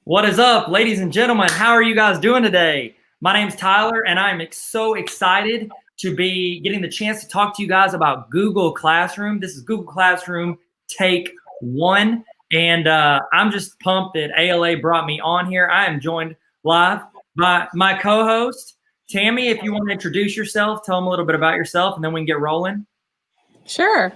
What is up, ladies and gentlemen? How are you guys doing today? My name's Tyler, and I'm so excited to be getting the chance to talk to you guys about Google Classroom. This is Google Classroom Take 1, and I'm just pumped that ALA brought me on here. I am joined live by my co-host, Tammy. If you want to introduce yourself, tell them a little bit about yourself, and then we can get rolling. Sure.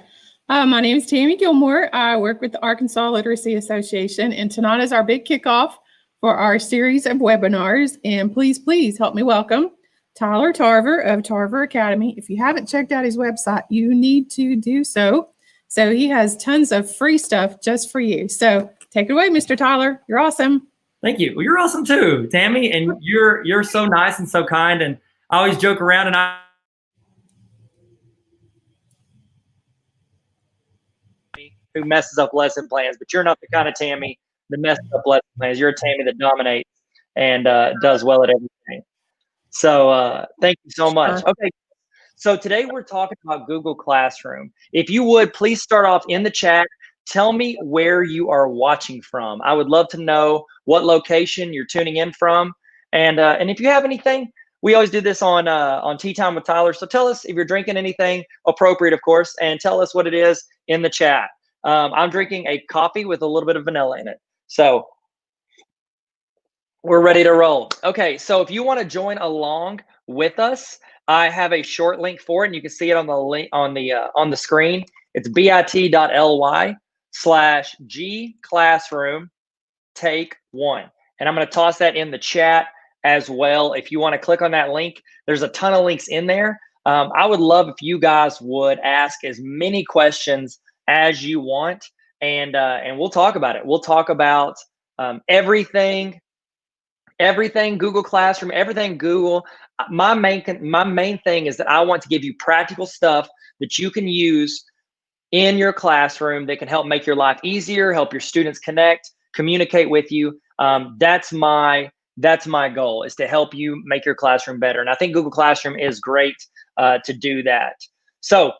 My name is Tammy Gilmore. I work with the Arkansas Literacy Association, and tonight is our big kickoff for our series of webinars. And please help me welcome Tyler Tarver of Tarver Academy. If you haven't checked out his website, you need to do so. So he has tons of free stuff just for you. So take it away, Mr. Tyler. You're awesome. Thank you. Well, you're awesome too, Tammy, and you're so nice and so kind. And I always joke around, and who messes up lesson plans, but you're not the kind of Tammy that messes up lesson plans. You're a Tammy that dominates and does well at everything. So thank you so much. Okay, so today we're talking about Google Classroom. If you would, please start off in the chat. Tell me where you are watching from. I would love to know what location you're tuning in from. And if you have anything, we always do this on Tea Time with Tyler. So tell us if you're drinking anything appropriate, of course, and tell us what it is in the chat. I'm drinking a coffee with a little bit of vanilla in it. So we're ready to roll. Okay, so if you want to join along with us, I have a short link for it, and you can see it on the link on the screen. It's bit.ly/G Classroom Take 1. And I'm going to toss that in the chat as well. If you want to click on that link, there's a ton of links in there. I would love if you guys would ask as many questions as you want, and we'll talk about it. We'll talk about everything Google Classroom, everything Google. My main thing is that I want to give you practical stuff that you can use in your classroom that can help make your life easier, help your students connect, communicate with you. That's my goal, is to help you make your classroom better. And I think Google Classroom is great to do that. So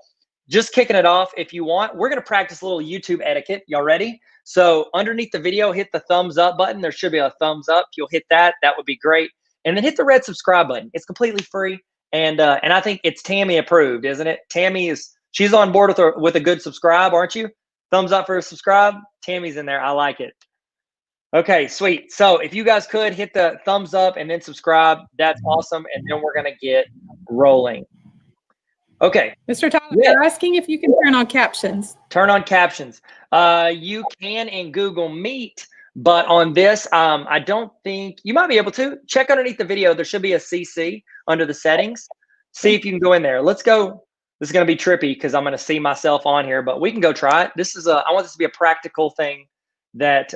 just kicking it off, if you want, we're going to practice a little YouTube etiquette. Y'all ready? So underneath the video, hit the thumbs up button. There should be a thumbs up. If you'll hit that, that would be great. And then hit the red subscribe button. It's completely free. And I think it's Tammy approved, isn't it? She's on board with a good subscribe, aren't you? Thumbs up for a subscribe. Tammy's in there. I like it. Okay, sweet. So if you guys could hit the thumbs up and then subscribe, that's awesome. And then we're going to get rolling. Okay. Mr. Tyler, You're asking if you can turn on captions. Turn on captions. You can in Google Meet, but on this, I don't think you might be able to. Check underneath the video. There should be a CC under the settings. See if you can go in there. Let's go. This is going to be trippy because I'm going to see myself on here, but we can go try it. I want this to be a practical thing that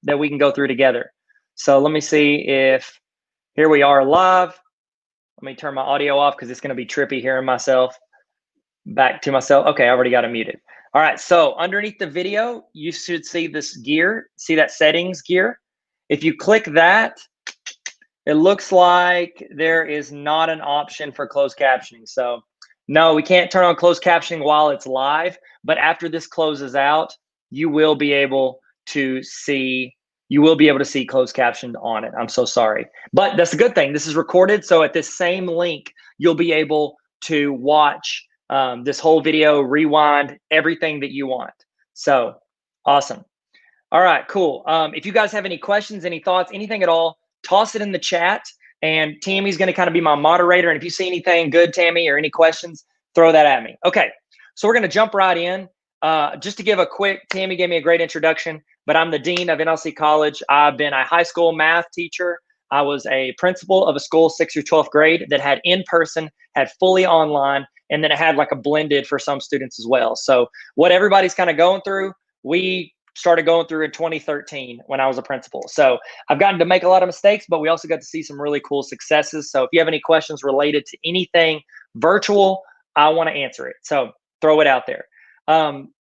we can go through together. So let me see if, here we are live. Let me turn my audio off because it's going to be trippy hearing myself. Back to myself. Okay, I already got it muted. All right, so underneath the video, you should see this gear. See that settings gear? If you click that, it looks like there is not an option for closed captioning. So no, we can't turn on closed captioning while it's live, but after this closes out, you will be able to see closed captioned on it. I'm so sorry, but that's a good thing. This is recorded, so at this same link, you'll be able to watch this whole video, rewind, everything that you want. So awesome. All right, cool. If you guys have any questions, any thoughts, anything at all, toss it in the chat, and Tammy's going to kind of be my moderator. And if you see anything good, Tammy, or any questions, throw that at me. Okay, so we're going to jump right in. Just to give a quick, Tammy gave me a great introduction, but I'm the dean of NLC College. I've been a high school math teacher. I was a principal of a school 6th through 12th grade that had in-person, had fully online, and then it had like a blended for some students as well. So what everybody's kind of going through, we started going through in 2013 when I was a principal. So I've gotten to make a lot of mistakes, but we also got to see some really cool successes. So if you have any questions related to anything virtual, I want to answer it. So throw it out there.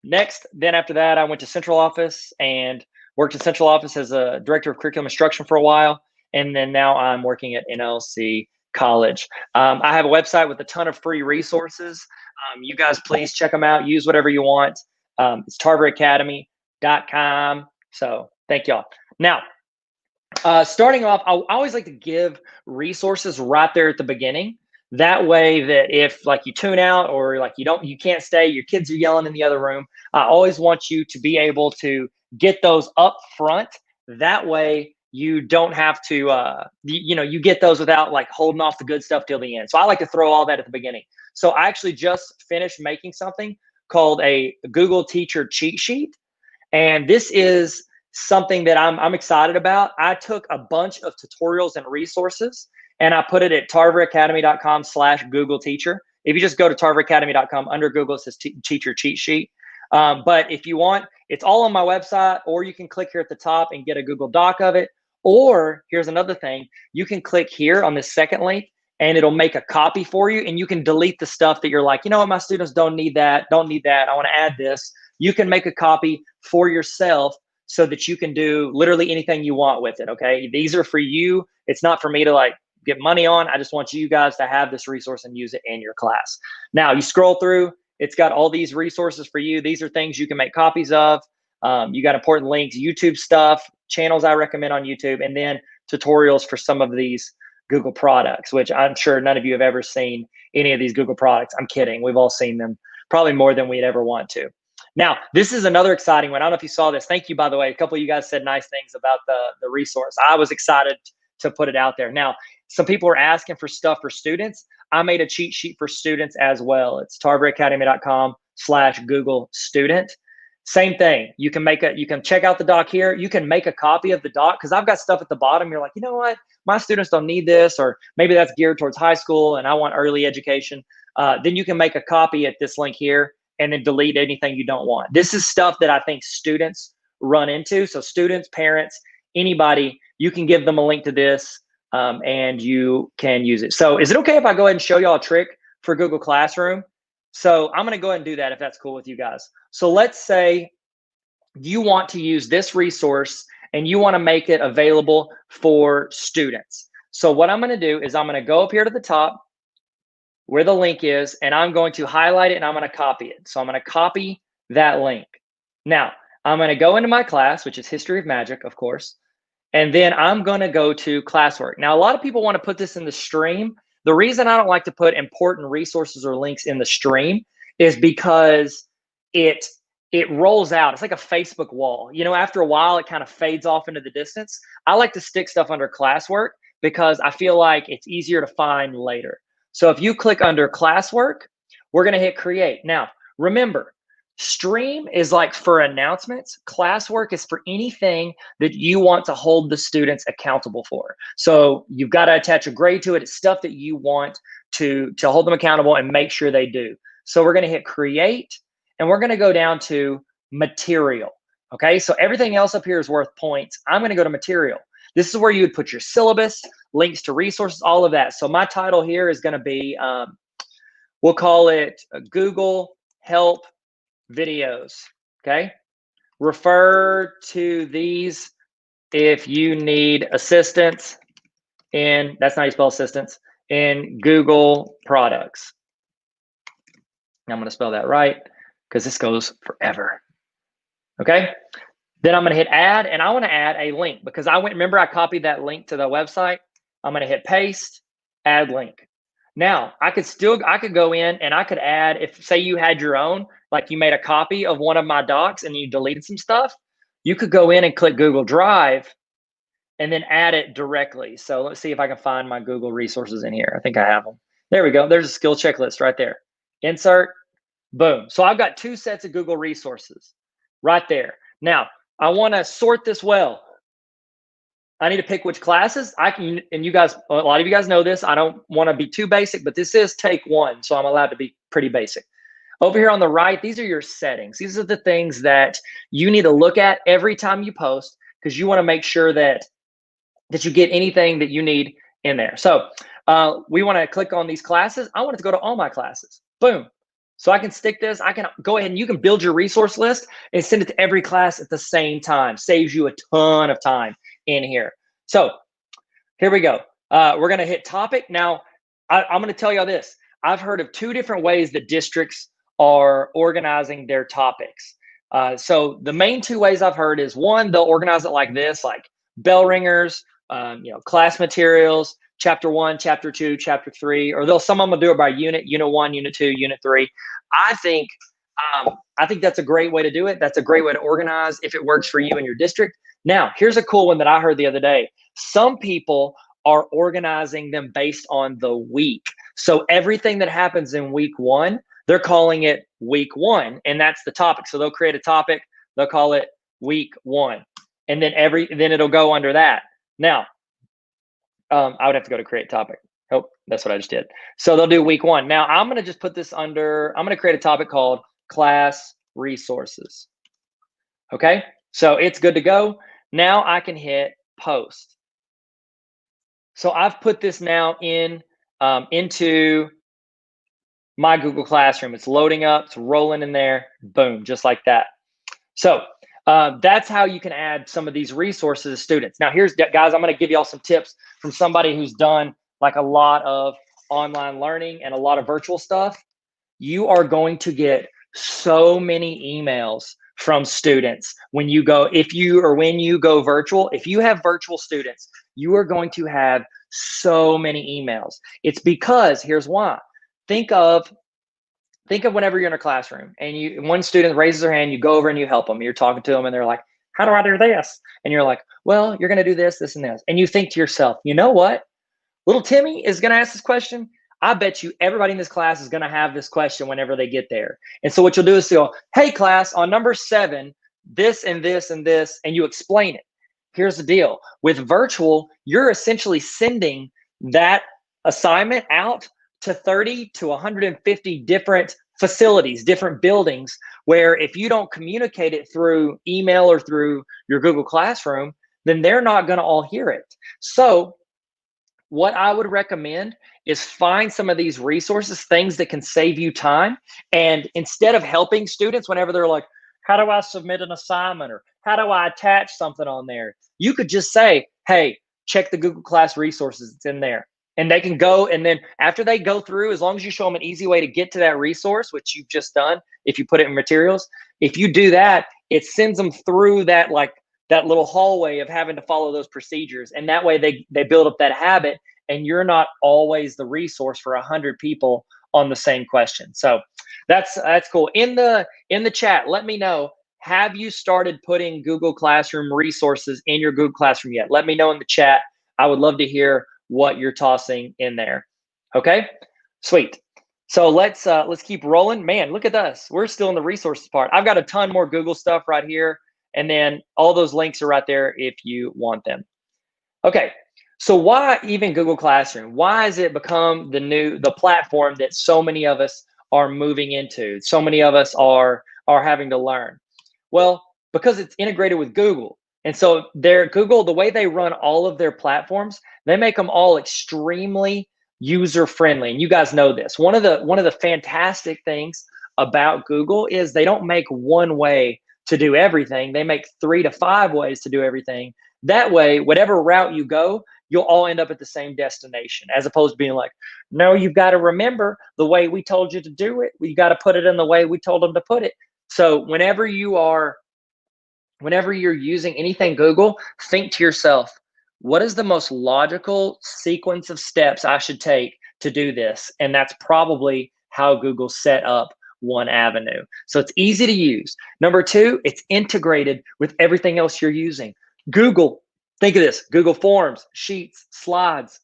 Next, then after that, I went to central office and worked in central office as a director of curriculum instruction for a while. And then now I'm working at NLC College. I have a website with a ton of free resources. You guys please check them out. Use whatever you want. It's tarveracademy.com. So thank y'all. Now, Starting off, I always like to give resources right there at the beginning. That way that if like you tune out or like you can't stay, your kids are yelling in the other room, I always want you to be able to get those up front. That way you don't have to, you get those without like holding off the good stuff till the end. So I like to throw all that at the beginning. So I actually just finished making something called a Google Teacher Cheat Sheet. And this is something that I'm excited about. I took a bunch of tutorials and resources and I put it at tarveracademy.com/Google Teacher. If you just go to tarveracademy.com under Google, it says Teacher Cheat Sheet. But if you want, it's all on my website, or you can click here at the top and get a Google Doc of it. Or here's another thing, you can click here on this second link and it'll make a copy for you, and you can delete the stuff that you're like, you know what, my students don't need that. I want to add this. You can make a copy for yourself so that you can do literally anything you want with it, okay? These are for you. It's not for me to like get money on. I just want you guys to have this resource and use it in your class. Now, you scroll through, it's got all these resources for you. These are things you can make copies of. You got important links, YouTube stuff, channels I recommend on YouTube, and then tutorials for some of these Google products, which I'm sure none of you have ever seen any of these Google products. I'm kidding. We've all seen them, probably more than we'd ever want to. Now, this is another exciting one. I don't know if you saw this. Thank you, by the way. A couple of you guys said nice things about the resource. I was excited to put it out there. Now, some people are asking for stuff for students. I made a cheat sheet for students as well. It's tarveracademy.com/Google Student. Same thing. You can check out the doc here. You can make a copy of the doc because I've got stuff at the bottom. You're like, you know what? My students don't need this, or maybe that's geared towards high school and I want early education. Then you can make a copy at this link here and then delete anything you don't want. This is stuff that I think students run into. So students, parents, anybody, you can give them a link to this and you can use it. So is it okay if I go ahead and show y'all a trick for Google Classroom? So I'm gonna go ahead and do that if that's cool with you guys. So let's say you want to use this resource and you wanna make it available for students. So what I'm gonna do is I'm gonna go up here to the top where the link is, and I'm going to highlight it and I'm going to copy it. So I'm going to copy that link. Now, I'm going to go into my class, which is History of Magic, of course, and then I'm going to go to Classwork. Now, a lot of people want to put this in the stream. The reason I don't like to put important resources or links in the stream is because it rolls out. It's like a Facebook wall. You know, after a while, it kind of fades off into the distance. I like to stick stuff under Classwork because I feel like it's easier to find later. So if you click under Classwork, we're going to hit create. Now, remember, stream is like for announcements. Classwork is for anything that you want to hold the students accountable for. So you've got to attach a grade to it. It's stuff that you want to hold them accountable and make sure they do. So we're going to hit create and we're going to go down to material. Okay, so everything else up here is worth points. I'm going to go to material. This is where you would put your syllabus, links to resources, all of that. So my title here is going to be, we'll call it Google Help Videos, okay? Refer to these if you need assistance in, that's not how you spell assistance, in Google products. I'm going to spell that right because this goes forever, okay? Then I'm going to hit add, and I want to add a link because remember I copied that link to the website. I'm going to hit paste, add link. Now I could go in and I could add, if say you had your own, like you made a copy of one of my docs and you deleted some stuff, you could go in and click Google Drive and then add it directly. So let's see if I can find my Google resources in here. I think I have them. There we go. There's a skill checklist right there. Insert, boom. So I've got 2 sets of Google resources right there. Now, I want to sort this well. I need to pick which classes I can, and you guys, a lot of you guys know this. I don't want to be too basic, but this is take 1, so I'm allowed to be pretty basic. Over here on the right, these are your settings. These are the things that you need to look at every time you post because you want to make sure that you get anything that you need in there. So we want to click on these classes. I want it to go to all my classes. Boom. So I can stick this, I can go ahead and you can build your resource list and send it to every class at the same time. Saves you a ton of time in here. So here we go. We're going to hit topic. Now, I'm going to tell y'all this. I've heard of 2 different ways that districts are organizing their topics. So the main 2 ways I've heard is 1, they'll organize it like this, like Bellringers, class materials, chapter 1, chapter 2, chapter 3, or some of them will do it by unit 1, unit 2, unit 3. I think that's a great way to do it. That's a great way to organize if it works for you in your district. Now, here's a cool one that I heard the other day. Some people are organizing them based on the week. So everything that happens in week 1, they're calling it week 1, and that's the topic. So they'll create a topic, they'll call it week 1, and then it'll go under that. Now, I would have to go to create topic. Oh, that's what I just did. So they'll do week 1. Now I'm going to just put this under, I'm going to create a topic called class resources. Okay, so it's good to go. Now I can hit post. So I've put this now into my Google Classroom. It's loading up, it's rolling in there, boom, just like that. So that's how you can add some of these resources to students. Now guys, I'm gonna give y'all some tips from somebody who's done like a lot of online learning and a lot of virtual stuff. You are going to get so many emails from students when you go virtual. If you have virtual students, you are going to have so many emails. It's because, here's why. Think of whenever you're in a classroom and one student raises their hand, you go over and you help them. You're talking to them and they're like, how do I do this? And you're like, well, you're going to do this, this, and this. And you think to yourself, you know what? Little Timmy is going to ask this question. I bet you everybody in this class is going to have this question whenever they get there. And so what you'll do is go, hey class, on number 7, this and this and this, and you explain it. Here's the deal. With virtual, you're essentially sending that assignment out to 30 to 150 different facilities, different buildings, where if you don't communicate it through email or through your Google Classroom, then they're not going to all hear it. So what I would recommend is find some of these resources, things that can save you time. And instead of helping students whenever they're like, how do I submit an assignment, or how do I attach something on there? You could just say, hey, check the Google Class resources, it's in there. And they can go, and then after they go through, as long as you show them an easy way to get to that resource, which you've just done, if you put it in materials, if you do that, it sends them through that little hallway of having to follow those procedures. And that way they build up that habit, and you're not always the resource for 100 people on the same question. So that's cool. In the chat, let me know, have you started putting Google Classroom resources in your Google Classroom yet? Let me know in the chat. I would love to hear what you're tossing in there. Okay, sweet. So let's keep rolling. Man, look at us. We're still in the resources part. I've got a ton more Google stuff right here. And then all those links are right there if you want them. Okay, so why even Google Classroom? Why has it become the platform that so many of us are moving into? So many of us are having to learn. Well, because it's integrated with Google. And so Google, the way they run all of their platforms, they make them all extremely user-friendly. And you guys know this. One of the fantastic things about Google is they don't make one way to do everything. They make 3 to 5 ways to do everything. That way, whatever route you go, you'll all end up at the same destination, as opposed to being like, no, you've got to remember the way we told you to do it. We got to put it in the way we told them to put it. So whenever you're using anything Google, think to yourself, what is the most logical sequence of steps I should take to do this? And that's probably how Google set up one avenue. So it's easy to use. Number 2, it's integrated with everything else you're using. Google, think of this, Google Forms, Sheets, Slides,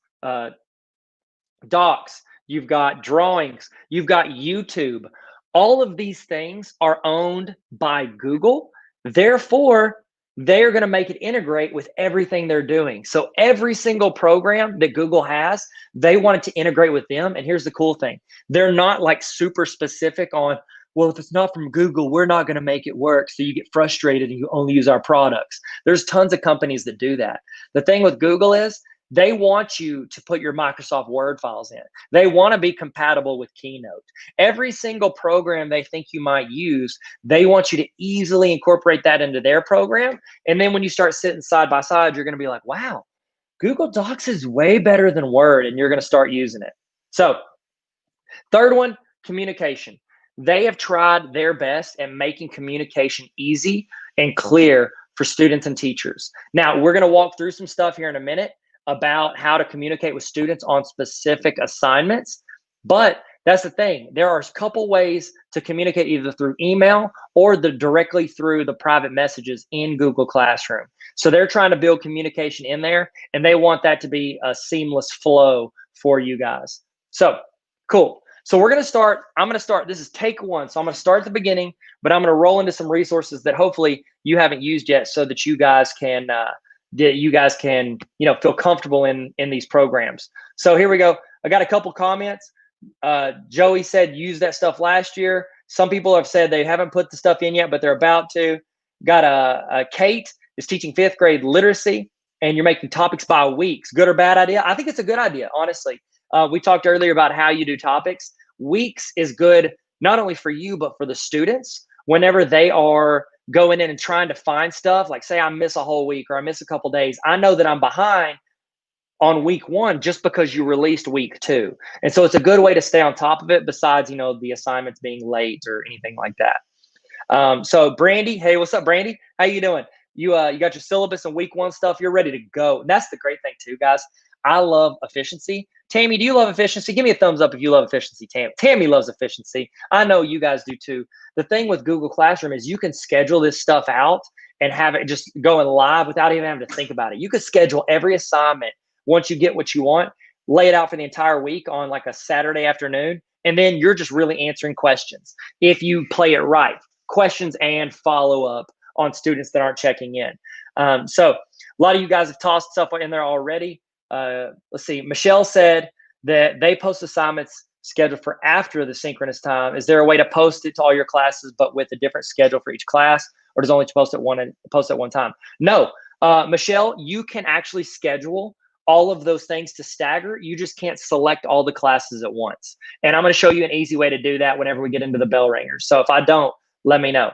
Docs, you've got Drawings, you've got YouTube. All of these things are owned by Google. Therefore, they're going to make it integrate with everything they're doing. So every single program that Google has, they want it to integrate with them. And here's the cool thing. They're not like super specific on, well, if it's not from Google, we're not going to make it work. So you get frustrated and you only use our products. There's tons of companies that do that. The thing with Google is they want you to put your Microsoft Word files in. They want to be compatible with Keynote. Every single program they think you might use, they want you to easily incorporate that into their program. And then when you start sitting side by side, you're going to be like, wow, Google Docs is way better than Word, and you're going to start using it. So, third one, communication. They have tried their best at making communication easy and clear for students and teachers. Now, we're going to walk through some stuff here in a minute about how to communicate with students on specific assignments. But that's the thing. There are a couple ways to communicate either through email or directly through the private messages in Google Classroom. So they're trying to build communication in there, and they want that to be a seamless flow for you guys. So cool. So we're going to start. I'm going to start. This is take one. So I'm going to start at the beginning, but I'm going to roll into some resources that hopefully you haven't used yet, so that you guys can feel comfortable in these programs. So here we go. I got a couple comments. Joey said use that stuff last year. Some people have said they haven't put the stuff in yet, but they're about to. Got a Kate is teaching 5th grade literacy, and you're making topics by weeks. Good or bad idea? I think it's a good idea, honestly. We talked earlier about how you do topics. Weeks is good, not only for you, but for the students. Whenever they are going in and trying to find stuff, like say I miss a whole week or I miss a couple days, I know that I'm behind on week 1 just because you released week 2. And so it's a good way to stay on top of it, besides, the assignments being late or anything like that. So Brandy, hey, what's up, Brandy? How you doing? You got your syllabus and week 1 stuff. You're ready to go. And that's the great thing too, guys. I love efficiency. Tammy, do you love efficiency? Give me a thumbs up if you love efficiency. Tammy loves efficiency. I know you guys do too. The thing with Google Classroom is you can schedule this stuff out and have it just going live without even having to think about it. You could schedule every assignment once you get what you want, lay it out for the entire week on like a Saturday afternoon, and then you're just really answering questions. If you play it right, questions and follow up on students that aren't checking in. So a lot of you guys have tossed stuff in there already. Let's see. Michelle said that they post assignments scheduled for after the synchronous time. Is there a way to post it to all your classes, but with a different schedule for each class, or does it only post at one time? No, Michelle, you can actually schedule all of those things to stagger. You just can't select all the classes at once. And I'm going to show you an easy way to do that whenever we get into the Bellringers. So if I don't, let me know.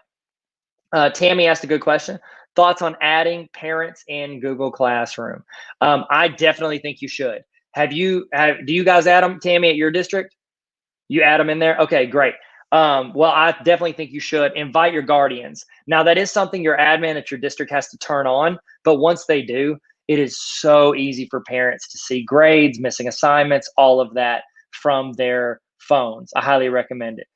Tammy asked a good question. Thoughts on adding parents in Google Classroom? I definitely think you should. Do you guys add them, Tammy, at your district? You add them in there? Okay, great. Well, I definitely think you should invite your guardians. Now, that is something your admin at your district has to turn on, but once they do, it is so easy for parents to see grades, missing assignments, all of that from their phones. I highly recommend it.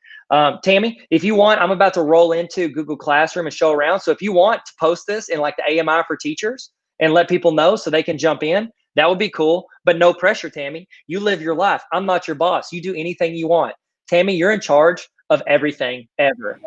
Tammy, if you want, I'm about to roll into Google Classroom and show around. So if you want to post this in like the AMI for teachers and let people know so they can jump in, that would be cool. But no pressure, Tammy. You live your life. I'm not your boss. You do anything you want. Tammy, you're in charge of everything ever.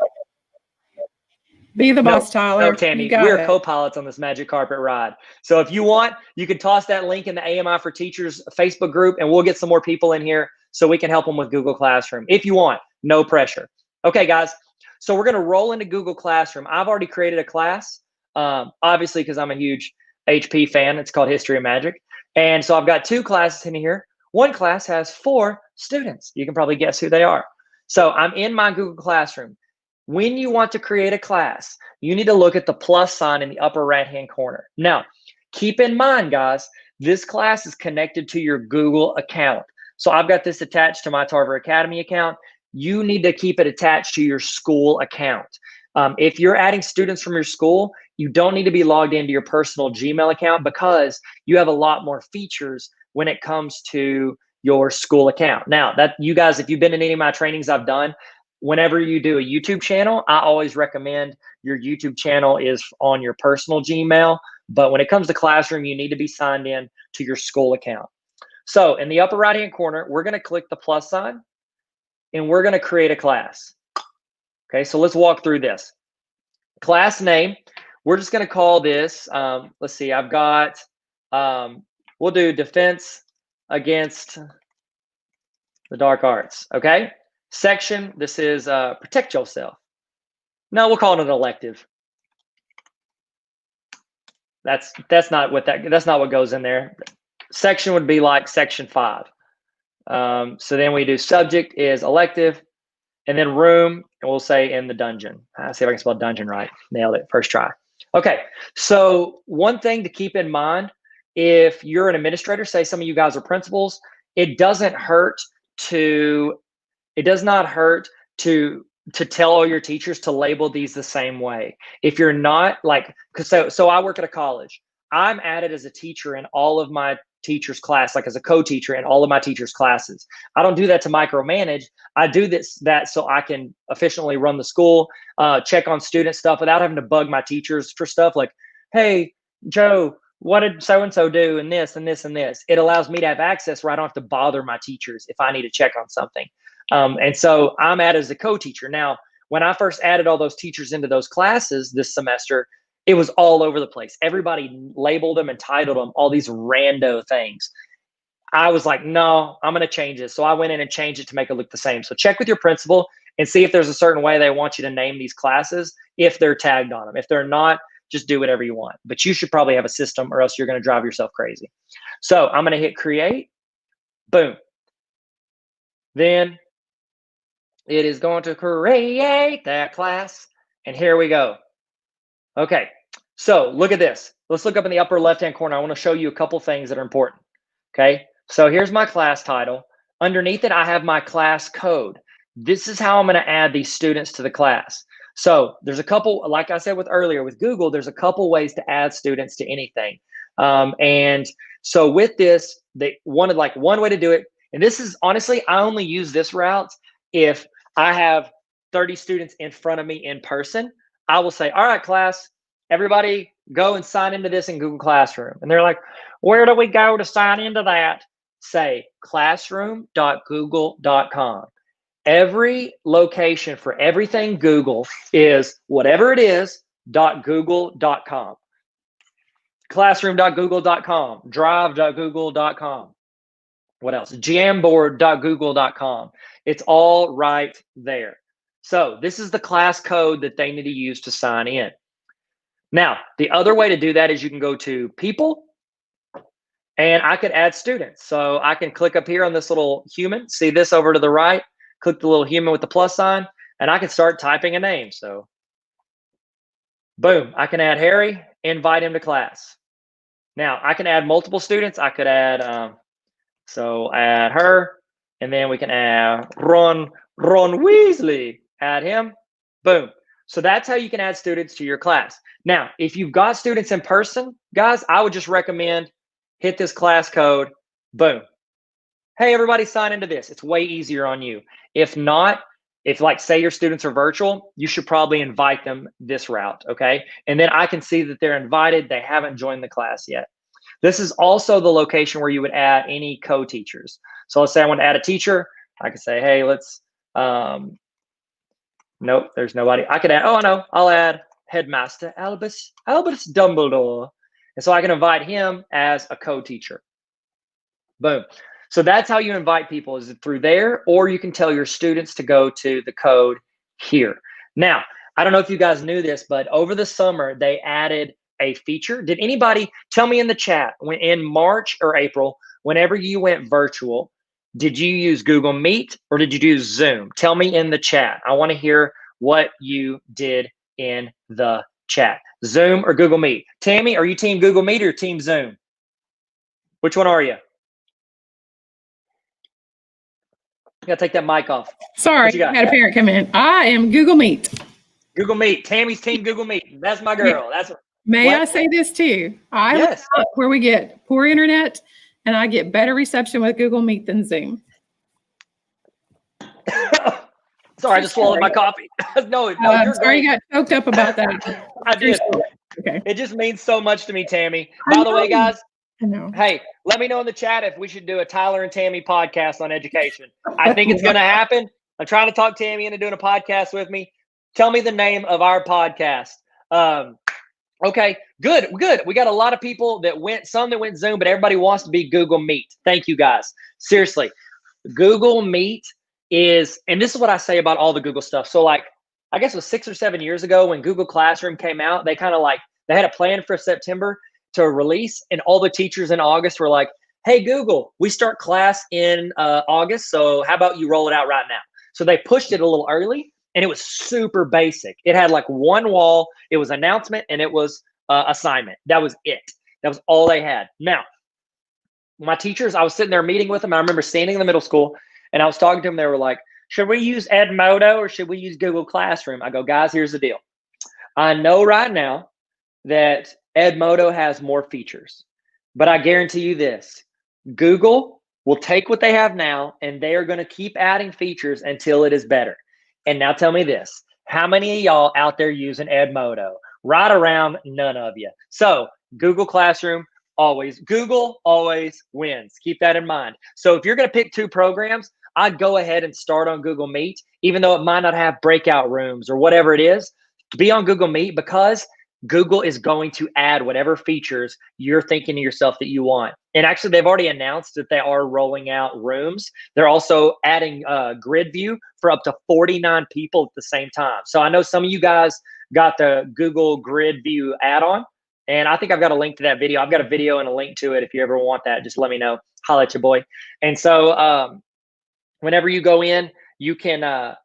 Be the boss, Tyler. No, Tammy, we're co-pilots on this magic carpet ride. So if you want, you can toss that link in the AMI for Teachers Facebook group, and we'll get some more people in here so we can help them with Google Classroom. If you want, no pressure. Okay, guys. So we're going to roll into Google Classroom. I've already created a class, obviously, because I'm a huge HP fan. It's called History of Magic. And so I've got 2 classes in here. One class has 4 students. You can probably guess who they are. So I'm in my Google Classroom. When you want to create a class, you need to look at the plus sign in the upper right-hand corner. Now, keep in mind, guys, this class is connected to your Google account. So I've got this attached to my Tarver Academy account. You need to keep it attached to your school account. If you're adding students from your school, you don't need to be logged into your personal Gmail account, because you have a lot more features when it comes to your school account. Now, that you guys, if you've been in any of my trainings I've done, whenever you do a YouTube channel, I always recommend your YouTube channel is on your personal Gmail. But when it comes to Classroom, you need to be signed in to your school account. So in the upper right-hand corner, we're going to click the plus sign, and we're going to create a class. Okay, so let's walk through this. Class name, we're just going to call this, let's see, I've got, we'll do Defense Against the Dark Arts, okay? Section, this is Protect Yourself. No, we'll call it an elective. That's not what goes in there. Section would be like section 5. So then we do subject is elective, and then room, and we'll say in the dungeon. See if I can spell dungeon right. Nailed it, first try. Okay, so one thing to keep in mind, if you're an administrator, say some of you guys are principals, it does not hurt to to tell all your teachers to label these the same way. If you're not like, so I work at a college. I'm added as a teacher in all of my teachers' class, like as a co-teacher in all of my teachers' classes. I don't do that to micromanage. I do that so I can efficiently run the school, check on student stuff without having to bug my teachers for stuff like, hey, Joe, what did so-and-so do and this and this and this? It allows me to have access where I don't have to bother my teachers if I need to check on something. And so I'm added as a co-teacher. Now, when I first added all those teachers into those classes this semester, it was all over the place. Everybody labeled them and titled them all these rando things. I was like, no, I'm going to change this. So I went in and changed it to make it look the same. So check with your principal and see if there's a certain way they want you to name these classes if they're tagged on them. If they're not, just do whatever you want. But you should probably have a system or else you're going to drive yourself crazy. So I'm going to hit create. Boom. Then it is going to create that class. And here we go. Okay, so look at this. Let's look up in the upper left-hand corner. I want to show you a couple things that are important. Okay, so here's my class title. Underneath it, I have my class code. This is how I'm going to add these students to the class. So there's a couple, like I said earlier with Google, there's a couple ways to add students to anything. And so with this, they wanted like one way to do it. And this is honestly, I only use this route if I have 30 students in front of me in person. I will say, all right, class, everybody go and sign into this in Google Classroom. And they're like, where do we go to sign into that? Say classroom.google.com. Every location for everything Google is whatever it is, .google.com. Classroom.google.com, drive.google.com. What else? Jamboard.google.com. It's all right there. So this is the class code that they need to use to sign in. Now, the other way to do that is you can go to people and I could add students. So I can click up here on this little human, see this over to the right, click the little human with the plus sign, and I can start typing a name. So boom, I can add Harry, invite him to class. Now I can add multiple students. I could add, so add her, and then we can add Ron Weasley, add him, boom. So that's how you can add students to your class. Now, if you've got students in person, guys, I would just recommend hit this class code, boom. Hey, everybody sign into this. It's way easier on you. If not, if like say your students are virtual, you should probably invite them this route, okay? And then I can see that they're invited. They haven't joined the class yet. This is also the location where you would add any co-teachers. So let's say I want to add a teacher. I could say, hey, let's, nope, there's nobody. I could add, oh no, I'll add Headmaster Albus Dumbledore. And so I can invite him as a co-teacher. Boom. So that's how you invite people, is through there, or you can tell your students to go to the code here. Now, I don't know if you guys knew this, but over the summer, they added a feature. Did anybody tell me in the chat, when in March or April, whenever you went virtual, did you use Google Meet or did you use Zoom? Tell me in the chat. I want to hear what you did in the chat. Zoom or Google Meet? Tammy, are you team Google Meet or team Zoom? Which one are you? You gotta take that mic off. Sorry, I had a parent come in. I am Google Meet. Google Meet. Tammy's team Google Meet. That's my girl. That's May I say this too? I live where we get poor internet, and I get better reception with Google Meet than Zoom. Sorry, I just swallowed my coffee. No, I'm sorry you got choked up about that. I did. Okay. It just means so much to me, Tammy. By the way, guys, I know. Hey, let me know in the chat if we should do a Tyler and Tammy podcast on education. I think it's going to happen. I'm trying to talk Tammy into doing a podcast with me. Tell me the name of our podcast. Okay, good. We got a lot of people that some that went Zoom, but everybody wants to be Google Meet. Thank you, guys. Seriously, Google Meet is, and this is what I say about all the Google stuff. So like, I guess it was 6 or 7 years ago when Google Classroom came out, they kind of like, they had a plan for September to release, and all the teachers in August were like, hey, Google, we start class in August, so how about you roll it out right now? So they pushed it a little early, and it was super basic. It had like one wall, it was announcement, and it was assignment. That was it. That was all they had. Now, my teachers, I was sitting there meeting with them. I remember standing in the middle school, and I was talking to them. They were like, should we use Edmodo or should we use Google Classroom? I go, guys, here's the deal. I know right now that Edmodo has more features, but I guarantee you this, Google will take what they have now and they are going to keep adding features until it is better. And now tell me this, how many of y'all out there using Edmodo? Right around none of you. So Google Classroom, Google always wins. Keep that in mind. So if you're going to pick two programs, I'd go ahead and start on Google Meet, even though it might not have breakout rooms or whatever it is, to be on Google Meet because Google is going to add whatever features you're thinking to yourself that you want. And actually, they've already announced that they are rolling out rooms. They're also adding grid view for up to 49 people at the same time. So I know some of you guys got the Google Grid View add-on, and I think I've got a link to that video. I've got a video and a link to it. If you ever want that, just let me know. Holla at your boy. And so whenever you go in, you can add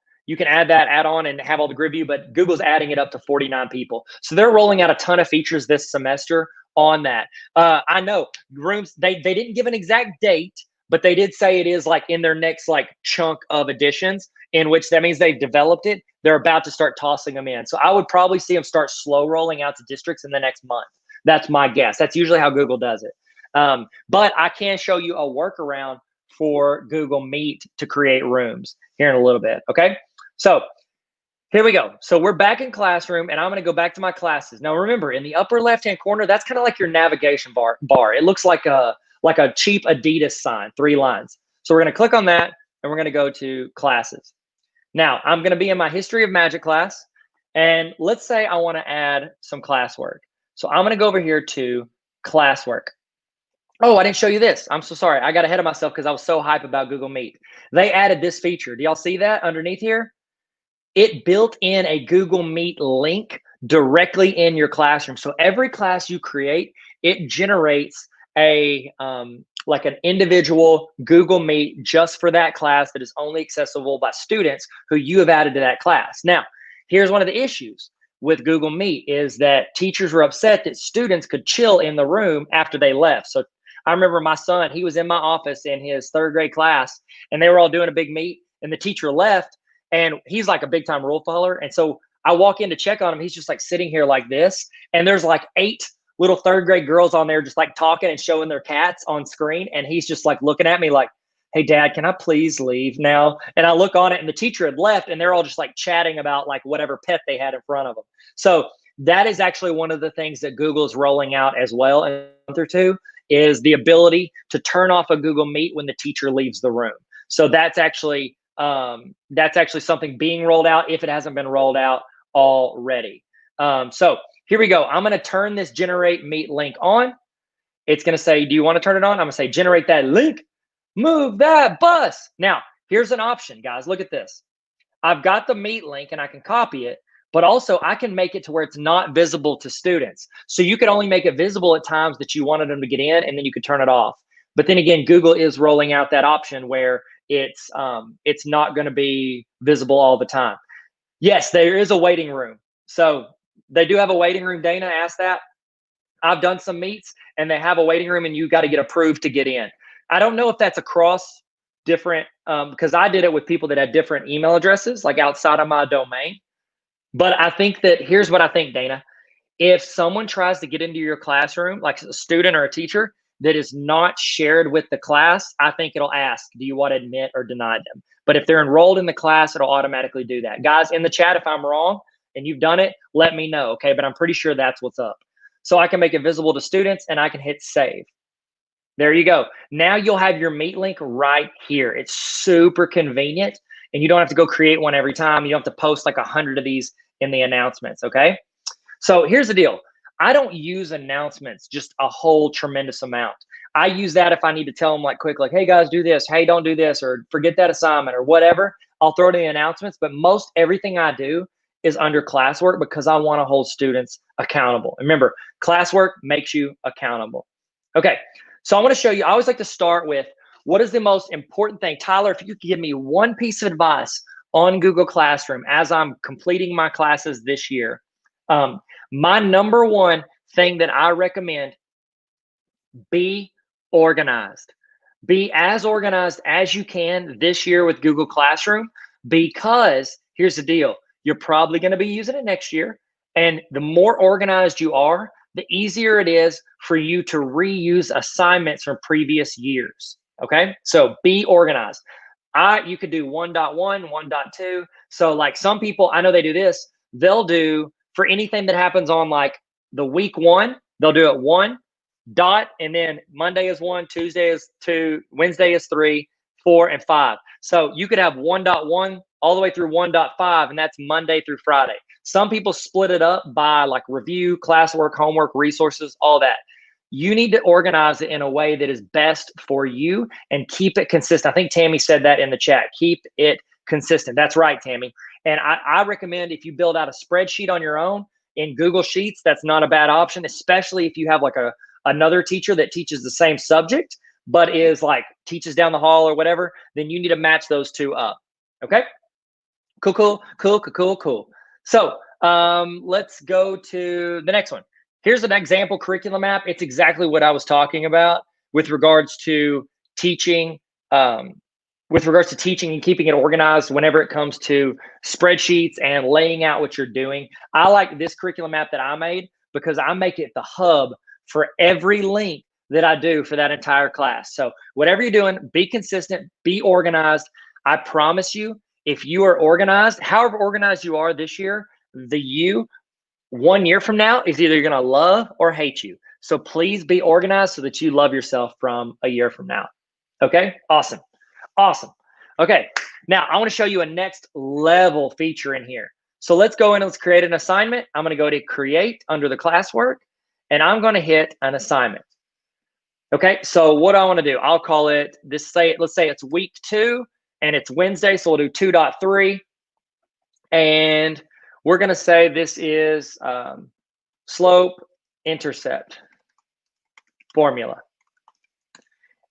that add-on and have all the grid view, but Google's adding it up to 49 people. So they're rolling out a ton of features this semester on that. I know rooms, they didn't give an exact date, but they did say it is like in their next like chunk of additions, in which that means they've developed it. They're about to start tossing them in. So I would probably see them start slow rolling out to districts in the next month. That's my guess. That's usually how Google does it. But I can show you a workaround for Google Meet to create rooms here in a little bit, okay? So here we go. So we're back in Classroom, and I'm going to go back to my classes. Now remember, in the upper left-hand corner, that's kind of like your navigation bar. It looks like a cheap Adidas sign, 3 lines. So we're going to click on that, and we're going to go to Classes. Now I'm going to be in my History of Magic class, and let's say I want to add some classwork. So I'm going to go over here to Classwork. Oh, I didn't show you this. I'm so sorry. I got ahead of myself because I was so hype about Google Meet. They added this feature. Do y'all see that underneath here? It built in a Google Meet link directly in your classroom. So every class you create, it generates a like an individual Google Meet just for that class that is only accessible by students who you have added to that class. Now, here's one of the issues with Google Meet is that teachers were upset that students could chill in the room after they left. So I remember my son, he was in my office in his 3rd grade class, and they were all doing a big meet, and the teacher left, and he's like a big time rule follower. And so I walk in to check on him. He's just like sitting here like this. And there's like 8 little 3rd grade girls on there just like talking and showing their cats on screen. And he's just like looking at me like, hey, Dad, can I please leave now? And I look on it, and the teacher had left, and they're all just like chatting about like whatever pet they had in front of them. So that is actually one of the things that Google is rolling out as well in a month or two, is the ability to turn off a Google Meet when the teacher leaves the room. So that's actually something being rolled out if it hasn't been rolled out already. So here we go. I'm going to turn this generate meet link on. It's going to say, do you want to turn it on? I'm going to say, generate that link, move that bus. Now, here's an option, guys. Look at this. I've got the meet link and I can copy it, but also I can make it to where it's not visible to students. So you could only make it visible at times that you wanted them to get in, and then you could turn it off. But then again, Google is rolling out that option where it's not going to be visible all the time. Yes, there is a waiting room. So they do have a waiting room. Dana asked that. I've done some meets and they have a waiting room, and you got to get approved to get in. I don't know if that's across different, because I did it with people that had different email addresses, like outside of my domain. But I think that here's what I think, Dana. If someone tries to get into your classroom, like a student or a teacher, that is not shared with the class, I think it'll ask, do you want to admit or deny them? But if they're enrolled in the class, it'll automatically do that. Guys, in the chat, if I'm wrong and you've done it, let me know, okay? But I'm pretty sure that's what's up. So I can make it visible to students, and I can hit save. There you go. Now you'll have your meet link right here. It's super convenient, and you don't have to go create one every time. You don't have to post like 100 of these in the announcements, okay? So here's the deal. I don't use announcements just a whole tremendous amount. I use that if I need to tell them like quick, like, hey guys, do this. Hey, don't do this, or forget that assignment or whatever. I'll throw it in the announcements, but most everything I do is under classwork because I want to hold students accountable. Remember, classwork makes you accountable. Okay, so I want to show you, I always like to start with what is the most important thing. Tyler, if you could give me one piece of advice on Google Classroom as I'm completing my classes this year. My number one thing that I recommend, be organized. Be as organized as you can this year with Google Classroom, because here's the deal. You're probably going to be using it next year. And the more organized you are, the easier it is for you to reuse assignments from previous years. Okay. So be organized. You could do 1.1, 1.2. So like some people, I know they do this. They'll do for anything that happens on like the week 1, they'll do it 1 dot, and then Monday is 1, Tuesday is 2, Wednesday is 3, 4, and 5. So you could have 1.1 all the way through 1.5, and that's Monday through Friday. Some people split it up by like review, classwork, homework, resources, all that. You need to organize it in a way that is best for you and keep it consistent. I think Tammy said that in the chat. Keep it consistent. That's right, Tammy. And I recommend if you build out a spreadsheet on your own in Google Sheets, that's not a bad option, especially if you have like another teacher that teaches the same subject, but is like teaches down the hall or whatever, then you need to match those two up. Okay? Cool. So let's go to the next one. Here's an example curriculum map. It's exactly what I was talking about with regards to teaching, and keeping it organized whenever it comes to spreadsheets and laying out what you're doing. I like this curriculum map that I made because I make it the hub for every link that I do for that entire class. So whatever you're doing, be consistent, be organized. I promise you, if you are organized, however organized you are this year, the you 1 year from now is either you're going to love or hate you. So please be organized so that you love yourself from a year from now. Okay, awesome. Okay, now I want to show you a next level feature in here. So let's go in and let's create an assignment. I'm going to go to create under the classwork, and I'm going to hit an assignment. Okay, so what I want to do, I'll call it let's say it's week 2 and it's Wednesday, so we'll do 2.3, and we're going to say this is slope intercept formula.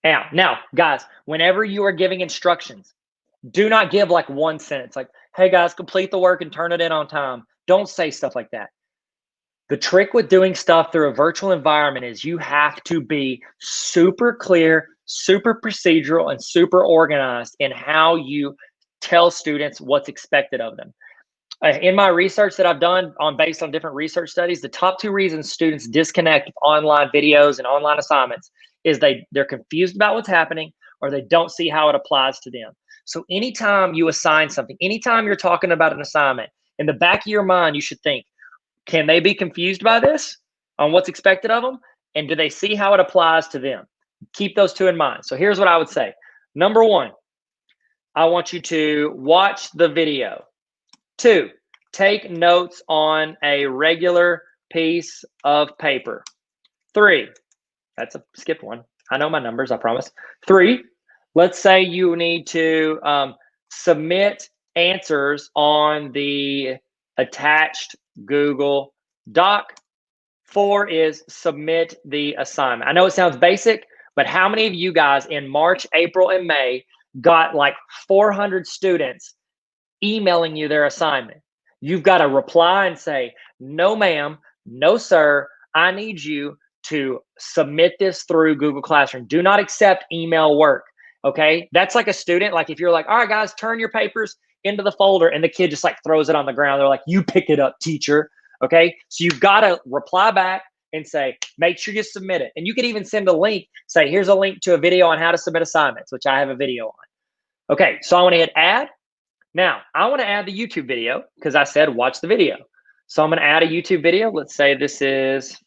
Now, guys, whenever you are giving instructions, do not give like one sentence, like, hey guys, complete the work and turn it in on time. Don't say stuff like that. The trick with doing stuff through a virtual environment is you have to be super clear, super procedural, and super organized in how you tell students what's expected of them. In my research that I've done based on different research studies, the top 2 reasons students disconnect with online videos and online assignments is they're confused about what's happening, or they don't see how it applies to them. So anytime you assign something, anytime you're talking about an assignment, in the back of your mind, you should think, can they be confused by this on what's expected of them? And do they see how it applies to them? Keep those 2 in mind. So here's what I would say. Number 1, I want you to watch the video. 2, take notes on a regular piece of paper. 3, that's a skipped one. I know my numbers, I promise. 3, let's say you need to submit answers on the attached Google Doc. 4 is submit the assignment. I know it sounds basic, but how many of you guys in March, April, and May got like 400 students emailing you their assignment? You've got to reply and say, no ma'am, no sir, I need you to submit this through Google Classroom. Do not accept email work, okay? That's like a student, like if you're like, all right guys, turn your papers into the folder, and the kid just like throws it on the ground. They're like, you pick it up, teacher, okay? So you've got to reply back and say, make sure you submit it. And you could even send a link, say, here's a link to a video on how to submit assignments, which I have a video on. Okay, so I want to hit add. Now, I want to add the YouTube video because I said watch the video. So I'm going to add a YouTube video. Let's say this is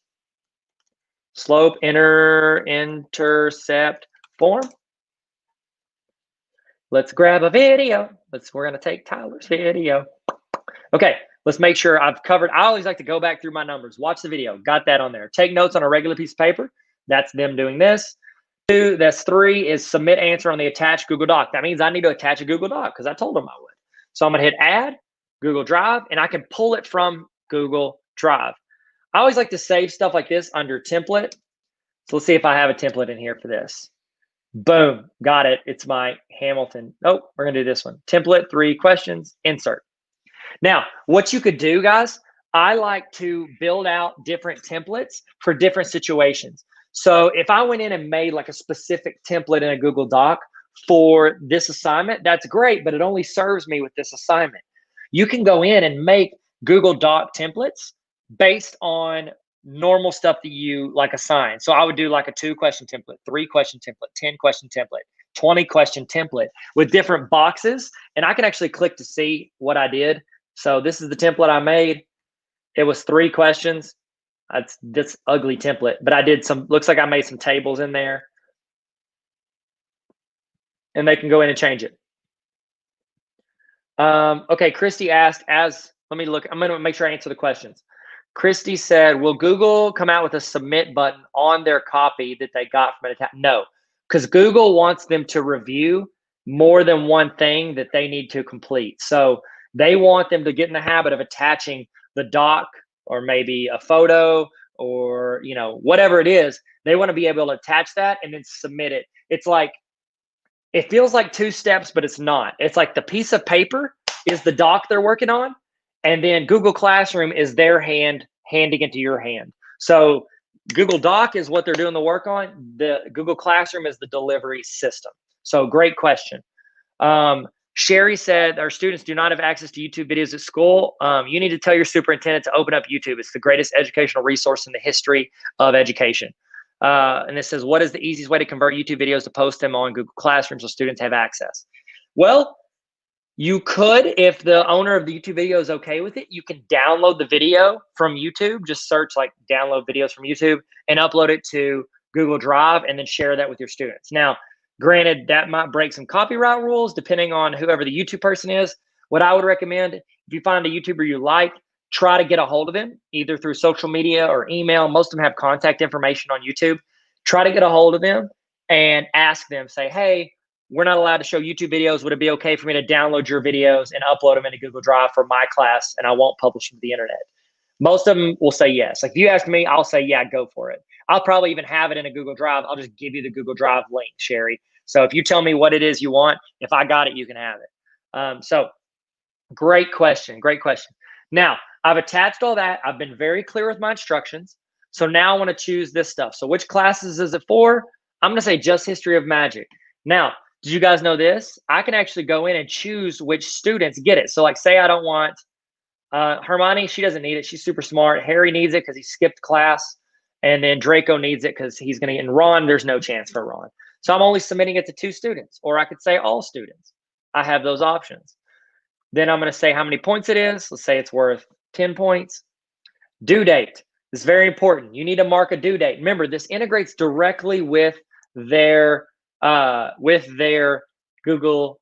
slope intercept form. Let's grab a video. We're going to take Tyler's video. Okay, let's make sure I've covered. I always like to go back through my numbers. Watch the video. Got that on there. Take notes on a regular piece of paper. That's them doing this. 2, that's 3 is submit answer on the attached Google Doc. That means I need to attach a Google Doc because I told them I would. So I'm going to hit add, Google Drive, and I can pull it from Google Drive. I always like to save stuff like this under template. So let's see if I have a template in here for this. Boom, got it. It's my Hamilton. Oh, we're going to do this one. Template, 3 questions, insert. Now, what you could do, guys, I like to build out different templates for different situations. So if I went in and made like a specific template in a Google Doc for this assignment, that's great, but it only serves me with this assignment. You can go in and make Google Doc templates based on normal stuff that you like assign. So I would do like a 2-question template, 3-question template, 10-question template, 20-question template with different boxes. And I can actually click to see what I did. So this is the template I made. It was 3 questions. That's this ugly template, but I did some, looks like I made some tables in there. And they can go in and change it. Okay, Christy asked, let me look, I'm gonna make sure I answer the questions. Christy said, will Google come out with a submit button on their copy that they got from an attack? No, because Google wants them to review more than one thing that they need to complete. So they want them to get in the habit of attaching the doc or maybe a photo or, you know, whatever it is. They want to be able to attach that and then submit it. It's like, it feels like 2 steps, but it's not. It's like the piece of paper is the doc they're working on, and then Google Classroom is their handing it to your hand. So Google Doc is what they're doing the work on. The Google Classroom is the delivery system. So great question. Sherry said, our students do not have access to YouTube videos at school. You need to tell your superintendent to open up YouTube. It's the greatest educational resource in the history of education. And it says, what is the easiest way to convert YouTube videos to post them on Google Classroom so students have access? Well, you could, if the owner of the YouTube video is okay with it, you can download the video from YouTube. Just search like download videos from YouTube and upload it to Google Drive and then share that with your students. Now, granted, that might break some copyright rules depending on whoever the YouTube person is. What I would recommend, if you find a YouTuber you like, try to get a hold of them either through social media or email. Most of them have contact information on YouTube. Try to get a hold of them and ask them, say, hey, we're not allowed to show YouTube videos. Would it be okay for me to download your videos and upload them into Google Drive for my class and I won't publish them to the internet? Most of them will say yes. Like if you ask me, I'll say, yeah, go for it. I'll probably even have it in a Google Drive. I'll just give you the Google Drive link, Sherry. So if you tell me what it is you want, if I got it, you can have it. So great question. Great question. Now, I've attached all that. I've been very clear with my instructions. So now I want to choose this stuff. So which classes is it for? I'm going to say just history of magic. Now, did you guys know this? I can actually go in and choose which students get it. So like say I don't want Hermione, she doesn't need it. She's super smart. Harry needs it because he skipped class. And then Draco needs it because he's going to get in. Ron, there's no chance for Ron. So I'm only submitting it to 2 students. Or I could say all students. I have those options. Then I'm going to say how many points it is. Let's say it's worth 10 points. Due date. This is very important. You need to mark a due date. Remember, this integrates directly with their Google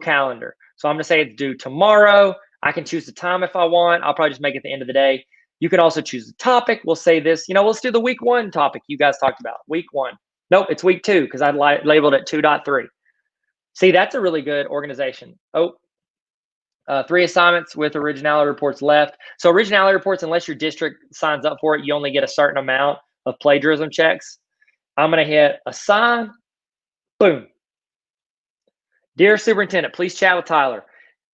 Calendar. So I'm going to say it's due tomorrow. I can choose the time if I want. I'll probably just make it the end of the day. You can also choose the topic. We'll say this, let's do the week 1 topic you guys talked about. Week 1. Nope, it's week 2 because I labeled it 2.3. See, that's a really good organization. 3 assignments with originality reports left. So originality reports, unless your district signs up for it, you only get a certain amount of plagiarism checks. I'm going to hit assign. Boom. Dear superintendent, please chat with Tyler.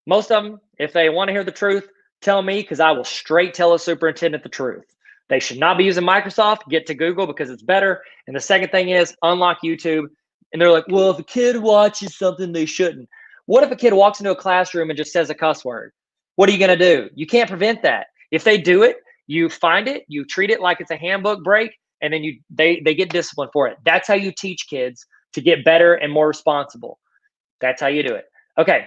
Most of them, if they want to hear the truth, tell me because I will straight tell a superintendent the truth. They should not be using Microsoft. Get to Google because it's better. And the second thing is unlock YouTube. And they're like, well, if a kid watches something they shouldn't. What if a kid walks into a classroom and just says a cuss word? What are you going to do? You can't prevent that. If they do it, you find it, you treat it like it's a handbook break, and then they get disciplined for it. That's how you teach kids to get better and more responsible. That's how you do it. Okay.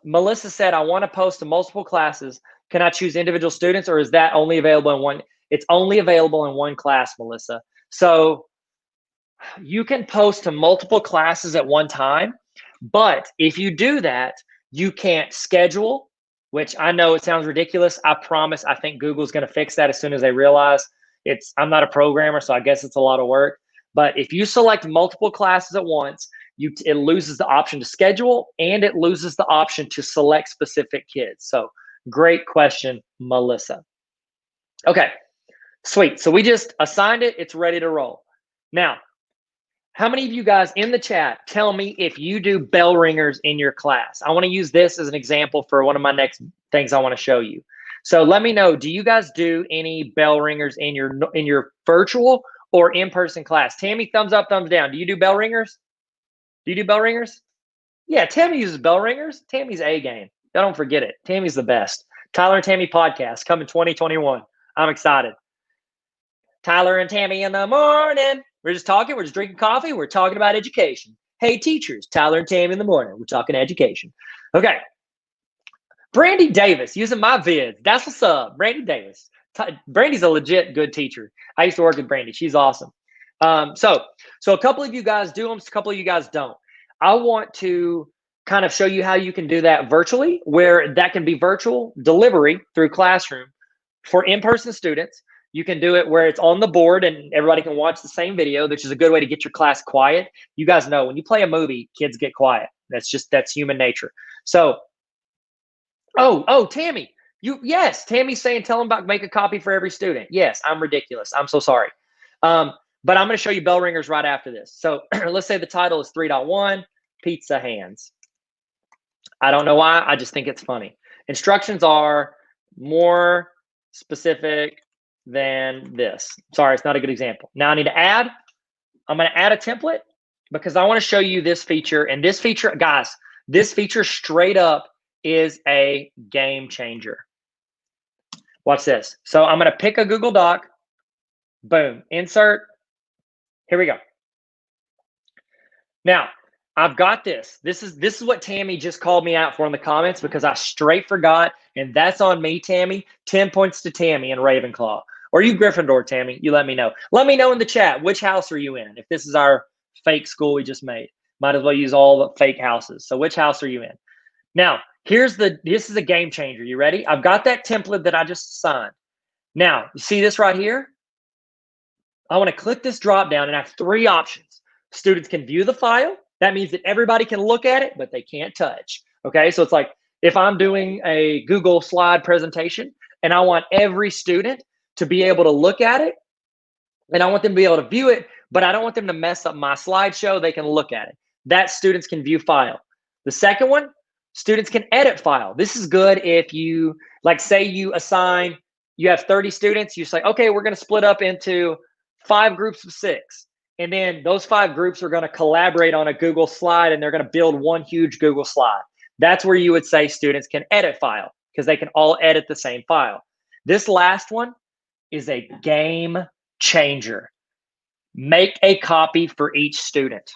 Melissa said, I want to post to multiple classes. Can I choose individual students or is that only available in one? It's only available in one class, Melissa. So you can post to multiple classes at one time. But if you do that, you can't schedule, which I know it sounds ridiculous. I promise I think Google's going to fix that as soon as they realize I'm not a programmer, so I guess it's a lot of work. But if you select multiple classes at once, it loses the option to schedule and it loses the option to select specific kids. So great question, Melissa. Okay, sweet. So we just assigned it. It's ready to roll. Now, how many of you guys in the chat tell me if you do bell ringers in your class? I want to use this as an example for one of my next things I want to show you. So let me know, do you guys do any bell ringers in your virtual or in-person class? Tammy, thumbs up, thumbs down. Do you do bell ringers? Do you do Bellringers? Yeah, Tammy uses Bellringers. Tammy's A game. Don't forget it. Tammy's the best. Tyler and Tammy podcast coming 2021. I'm excited. Tyler and Tammy in the morning. We're just talking. We're just drinking coffee. We're talking about education. Hey, teachers. Tyler and Tammy in the morning. We're talking education. Okay. Brandy Davis using my vids. That's what's up. Brandy Davis. Brandy's a legit good teacher. I used to work with Brandy. She's awesome. So a couple of you guys do them. A couple of you guys don't. I want to kind of show you how you can do that virtually, where that can be virtual delivery through Classroom for in-person students. You can do it where it's on the board and everybody can watch the same video, which is a good way to get your class quiet. You guys know when you play a movie, kids get quiet. That's human nature. So, Tammy, Tammy's saying, tell them about make a copy for every student. Yes, I'm ridiculous. I'm so sorry. But I'm going to show you Bellringers right after this. So let's say the title is 3.1, Pizza Hands. I don't know why. I just think it's funny. Instructions are more specific than this. Sorry, it's not a good example. Now I need to add. I'm going to add a template because I want to show you this feature. And this feature, guys, this feature straight up is a game changer. Watch this. So I'm going to pick a Google Doc. Boom. Insert. Here we go. Now, I've got this. This is what Tammy just called me out for in the comments because I straight forgot, and that's on me, Tammy. 10 points to Tammy and Ravenclaw. Or you Gryffindor, Tammy. You let me know. Let me know in the chat, which house are you in? If this is our fake school we just made. Might as well use all the fake houses. So which house are you in? Now, this is a game changer. You ready? I've got that template that I just assigned. Now, you see this right here? I want to click this drop down and have 3 options. Students can view the file. That means that everybody can look at it, but they can't touch. Okay, so it's like if I'm doing a Google slide presentation and I want every student to be able to look at it and I want them to be able to view it, but I don't want them to mess up my slideshow. They can look at it. That students can view file. The second one, students can edit file. This is good if you, like say you assign, you have 30 students, you say, okay, we're going to split up into 5 groups of 6. And then those 5 groups are going to collaborate on a Google slide and they're going to build one huge Google slide. That's where you would say students can edit file because they can all edit the same file. This last one is a game changer. Make a copy for each student.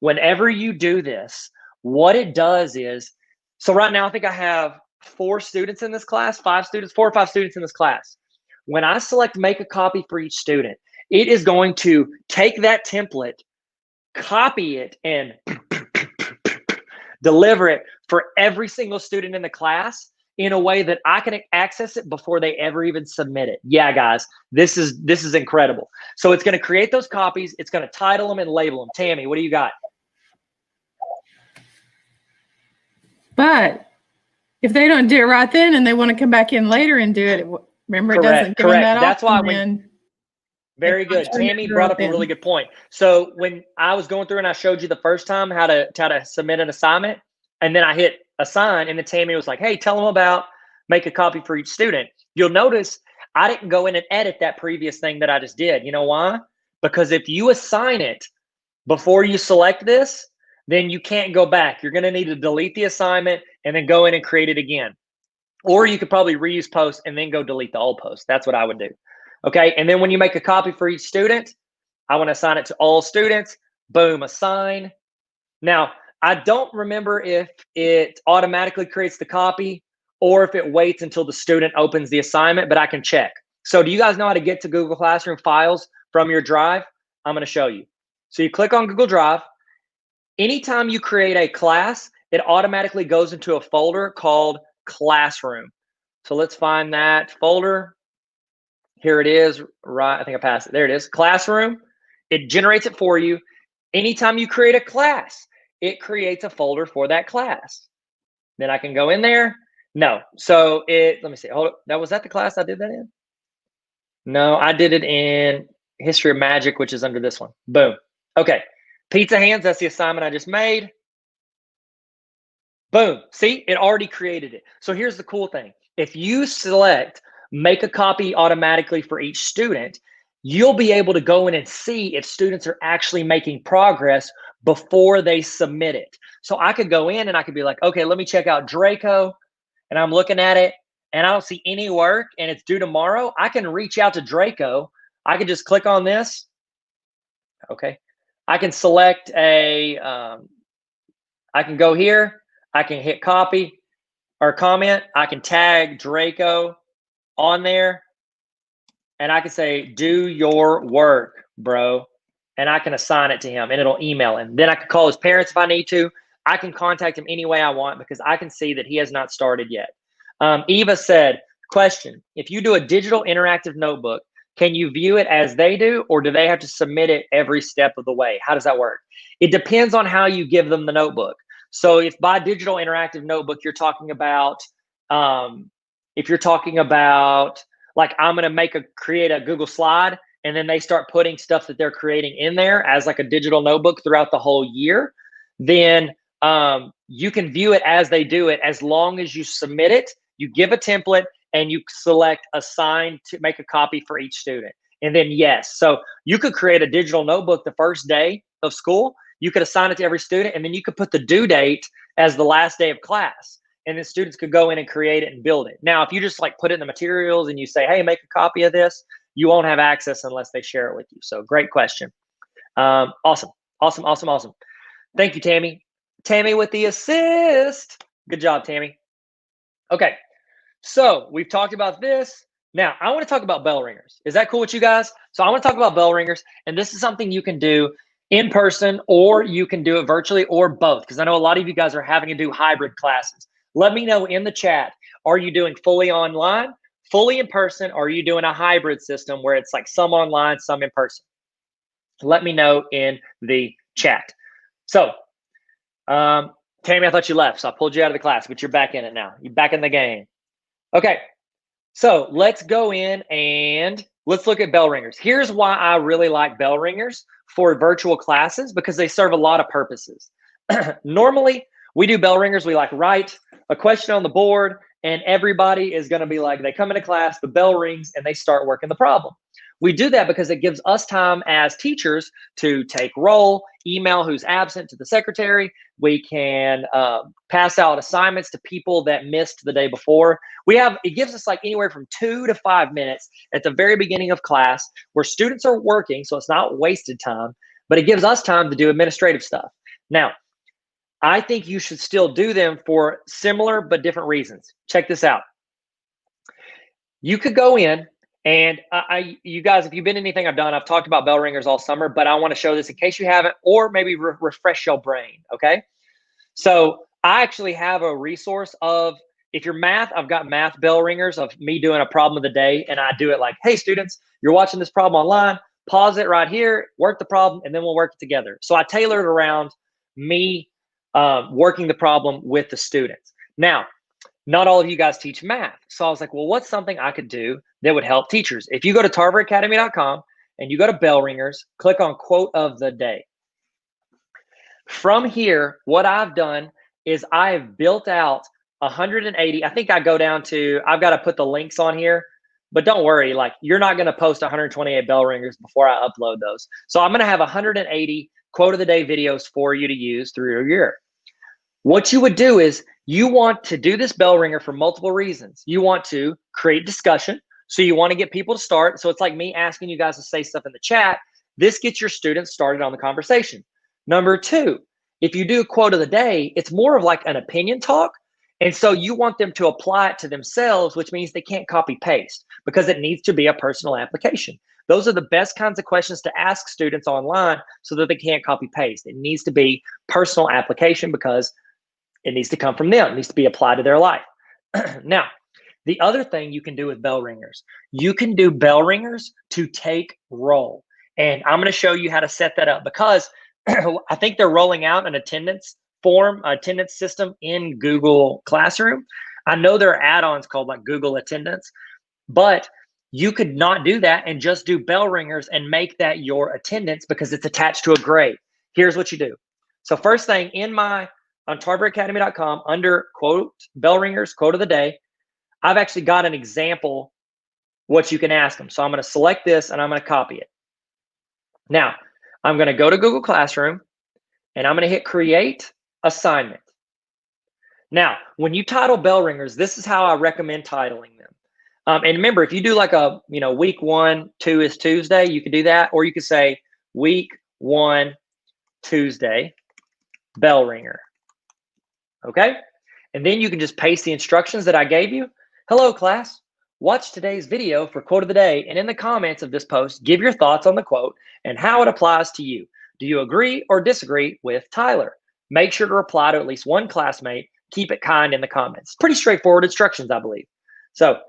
Whenever you do this, what it does is, so right now I think I have 4 students in this class, 5 students, 4 or 5 students in this class. When I select make a copy for each student, it is going to take that template, copy it, and deliver it for every single student in the class in a way that I can access it before they ever even submit it. Yeah, guys, this is incredible. So it's going to create those copies. It's going to title them and label them. Tammy, what do you got? But if they don't do it right then and they want to come back in later and do it, remember, it doesn't give them that That's why option. Very good. Tammy brought up a really good point. So when I was going through and I showed you the first time how to submit an assignment, and then I hit assign, and then Tammy was like, hey, tell them about make a copy for each student. You'll notice I didn't go in and edit that previous thing that I just did. You know why? Because if you assign it before you select this, then you can't go back. You're going to need to delete the assignment and then go in and create it again. Or you could probably reuse post and then go delete the old post. That's what I would do. Okay, and then when you make a copy for each student, I want to assign it to all students. Boom, assign. Now, I don't remember if it automatically creates the copy or if it waits until the student opens the assignment, but I can check. So do you guys know how to get to Google Classroom files from your drive? I'm going to show you. So you click on Google Drive. Anytime you create a class, it automatically goes into a folder called Classroom. So let's find that folder. Here it is, right? I think I passed it. There it is, Classroom. It generates it for you. Anytime you create a class, it creates a folder for that class. Then I can go in there. No, so let me see. Hold up. Was that the class I did that in? No, I did it in History of Magic, which is under this one. Boom. Okay, Pizza Hands, that's the assignment I just made. Boom, see, it already created it. So here's the cool thing. If you select make a copy automatically for each student, you'll be able to go in and see if students are actually making progress before they submit it. So I could go in and I could be like, okay, let me check out Draco. And I'm looking at it and I don't see any work and it's due tomorrow. I can reach out to Draco. I can just click on this. Okay. I can select I can go here. I can hit copy or comment. I can tag Draco on there. And I can say, do your work, bro. And I can assign it to him and it'll email him. Then I can call his parents if I need to. I can contact him any way I want because I can see that he has not started yet. Eva said, question, if you do a digital interactive notebook, can you view it as they do, or do they have to submit it every step of the way? How does that work? It depends on how you give them the notebook. So if by digital interactive notebook, you're talking about, if you're talking about, like I'm going to create a Google slide and then they start putting stuff that they're creating in there as like a digital notebook throughout the whole year, then you can view it as they do it as long as you submit it, you give a template and you select assign to make a copy for each student. And then yes, so you could create a digital notebook the first day of school, you could assign it to every student and then you could put the due date as the last day of class. And then students could go in and create it and build it. Now, if you just like put it in the materials and you say, hey, make a copy of this, you won't have access unless they share it with you. So great question. Awesome. Thank you, Tammy. Tammy with the assist. Good job, Tammy. Okay, so we've talked about this. Now, I want to talk about Bellringers. Is that cool with you guys? So I want to talk about Bellringers, and this is something you can do in person or you can do it virtually or both, because I know a lot of you guys are having to do hybrid classes. Let me know in the chat, are you doing fully online, fully in person, or are you doing a hybrid system where it's like some online, some in person? Let me know in the chat. So, Tammy, I thought you left, so I pulled you out of the class, but you're back in it now. You're back in the game. Okay, so let's go in and let's look at Bellringers. Here's why I really like Bellringers for virtual classes, because they serve a lot of purposes. Normally, we do Bellringers, we like write a question on the board and everybody is gonna be like, they come into class, the bell rings and they start working the problem. We do that because it gives us time as teachers to take roll, email who's absent to the secretary. We can pass out assignments to people that missed the day before. It gives us like anywhere from 2 to 5 minutes at the very beginning of class where students are working, so it's not wasted time, but it gives us time to do administrative stuff. Now, I think you should still do them for similar but different reasons. Check this out. You could go in and you guys, if you've been anything I've done, I've talked about Bellringers all summer, but I want to show this in case you haven't, or maybe refresh your brain, okay? So I actually have a resource of, if you're math, I've got math Bellringers of me doing a problem of the day, and I do it like, hey students, you're watching this problem online, pause it right here, work the problem, and then we'll work it together. So I tailored around me working the problem with the students. Now, not all of you guys teach math. So I was like, well, what's something I could do that would help teachers? If you go to tarveracademy.com and you go to Bellringers, click on quote of the day. From here, what I've done is I've built out 180. I think I go down to, I've got to put the links on here, but don't worry, like you're not going to post 128 Bellringers before I upload those. So I'm going to have 180 quote of the day videos for you to use through your year. What you would do is you want to do this Bellringer for multiple reasons. You want to create discussion. So you want to get people to start. So it's like me asking you guys to say stuff in the chat. This gets your students started on the conversation. Number two, if you do a quote of the day, it's more of like an opinion talk. And so you want them to apply it to themselves, which means they can't copy paste because it needs to be a personal application. Those are the best kinds of questions to ask students online so that they can't copy paste. It needs to be personal application because it needs to come from them. It needs to be applied to their life. Now, the other thing you can do with Bellringers, you can do Bellringers to take roll. And I'm going to show you how to set that up because I think they're rolling out an attendance system in Google Classroom. I know there are add-ons called like Google Attendance, but you could not do that and just do Bellringers and make that your attendance because it's attached to a grade. Here's what you do. So first thing on tarveracademy.com under quote Bellringers quote of the day, I've actually got an example what you can ask them. So I'm going to select this and I'm going to copy it. Now, I'm going to go to Google Classroom and I'm going to hit create assignment. Now, when you title Bellringers, this is how I recommend titling them. And remember, if you do like a, week 1, 2 is Tuesday, you can do that. Or you could say week 1, Tuesday, bell ringer. Okay. And then you can just paste the instructions that I gave you. Hello, class. Watch today's video for quote of the day. And in the comments of this post, give your thoughts on the quote and how it applies to you. Do you agree or disagree with Tyler? Make sure to reply to at least one classmate. Keep it kind in the comments. Pretty straightforward instructions, I believe. So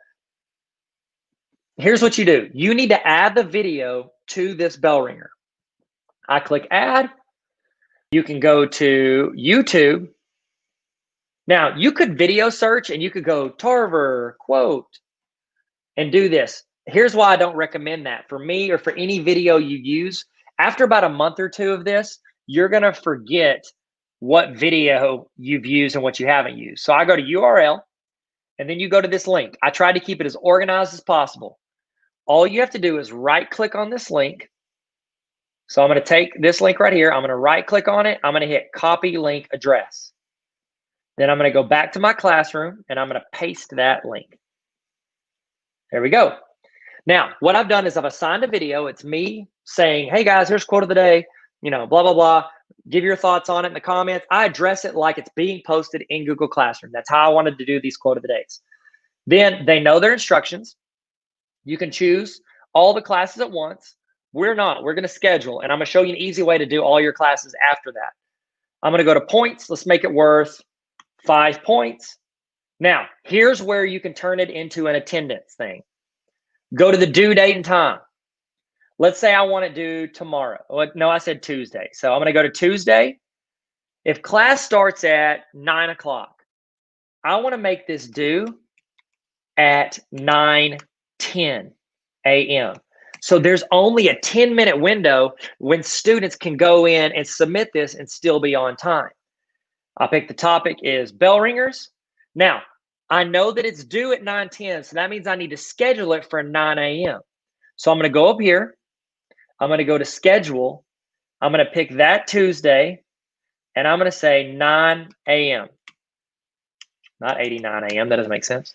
here's what you do. You need to add the video to this bell ringer. I click add. You can go to YouTube. Now, you could video search and you could go Tarver quote and do this. Here's why I don't recommend that. For me or for any video you use, after about a month or two of this, you're going to forget what video you've used and what you haven't used. So I go to URL and then you go to this link. I try to keep it as organized as possible. All you have to do is right click on this link. So I'm going to take this link right here. I'm going to right click on it. I'm going to hit copy link address. Then I'm going to go back to my classroom and I'm going to paste that link. There we go. Now, what I've done is I've assigned a video. It's me saying, hey guys, here's quote of the day, blah, blah, blah. Give your thoughts on it in the comments. I address it like it's being posted in Google Classroom. That's how I wanted to do these quote of the days. Then they know their instructions. You can choose all the classes at once. We're not. We're going to schedule, and I'm going to show you an easy way to do all your classes after that. I'm going to go to points. Let's make it worth 5 points. Now, here's where you can turn it into an attendance thing. Go to the due date and time. Let's say I want to do tomorrow. No, I said Tuesday. So I'm going to go to Tuesday. If class starts at 9 o'clock, I want to make this due at 9:10 a.m. So there's only a 10-minute window when students can go in and submit this and still be on time. I'll pick the topic is bell ringers. Now, I know that it's due at 9:10, so that means I need to schedule it for 9 a.m. So I'm going to go up here. I'm going to go to schedule. I'm going to pick that Tuesday, and I'm going to say 9 a.m. Not 89 a.m. That doesn't make sense.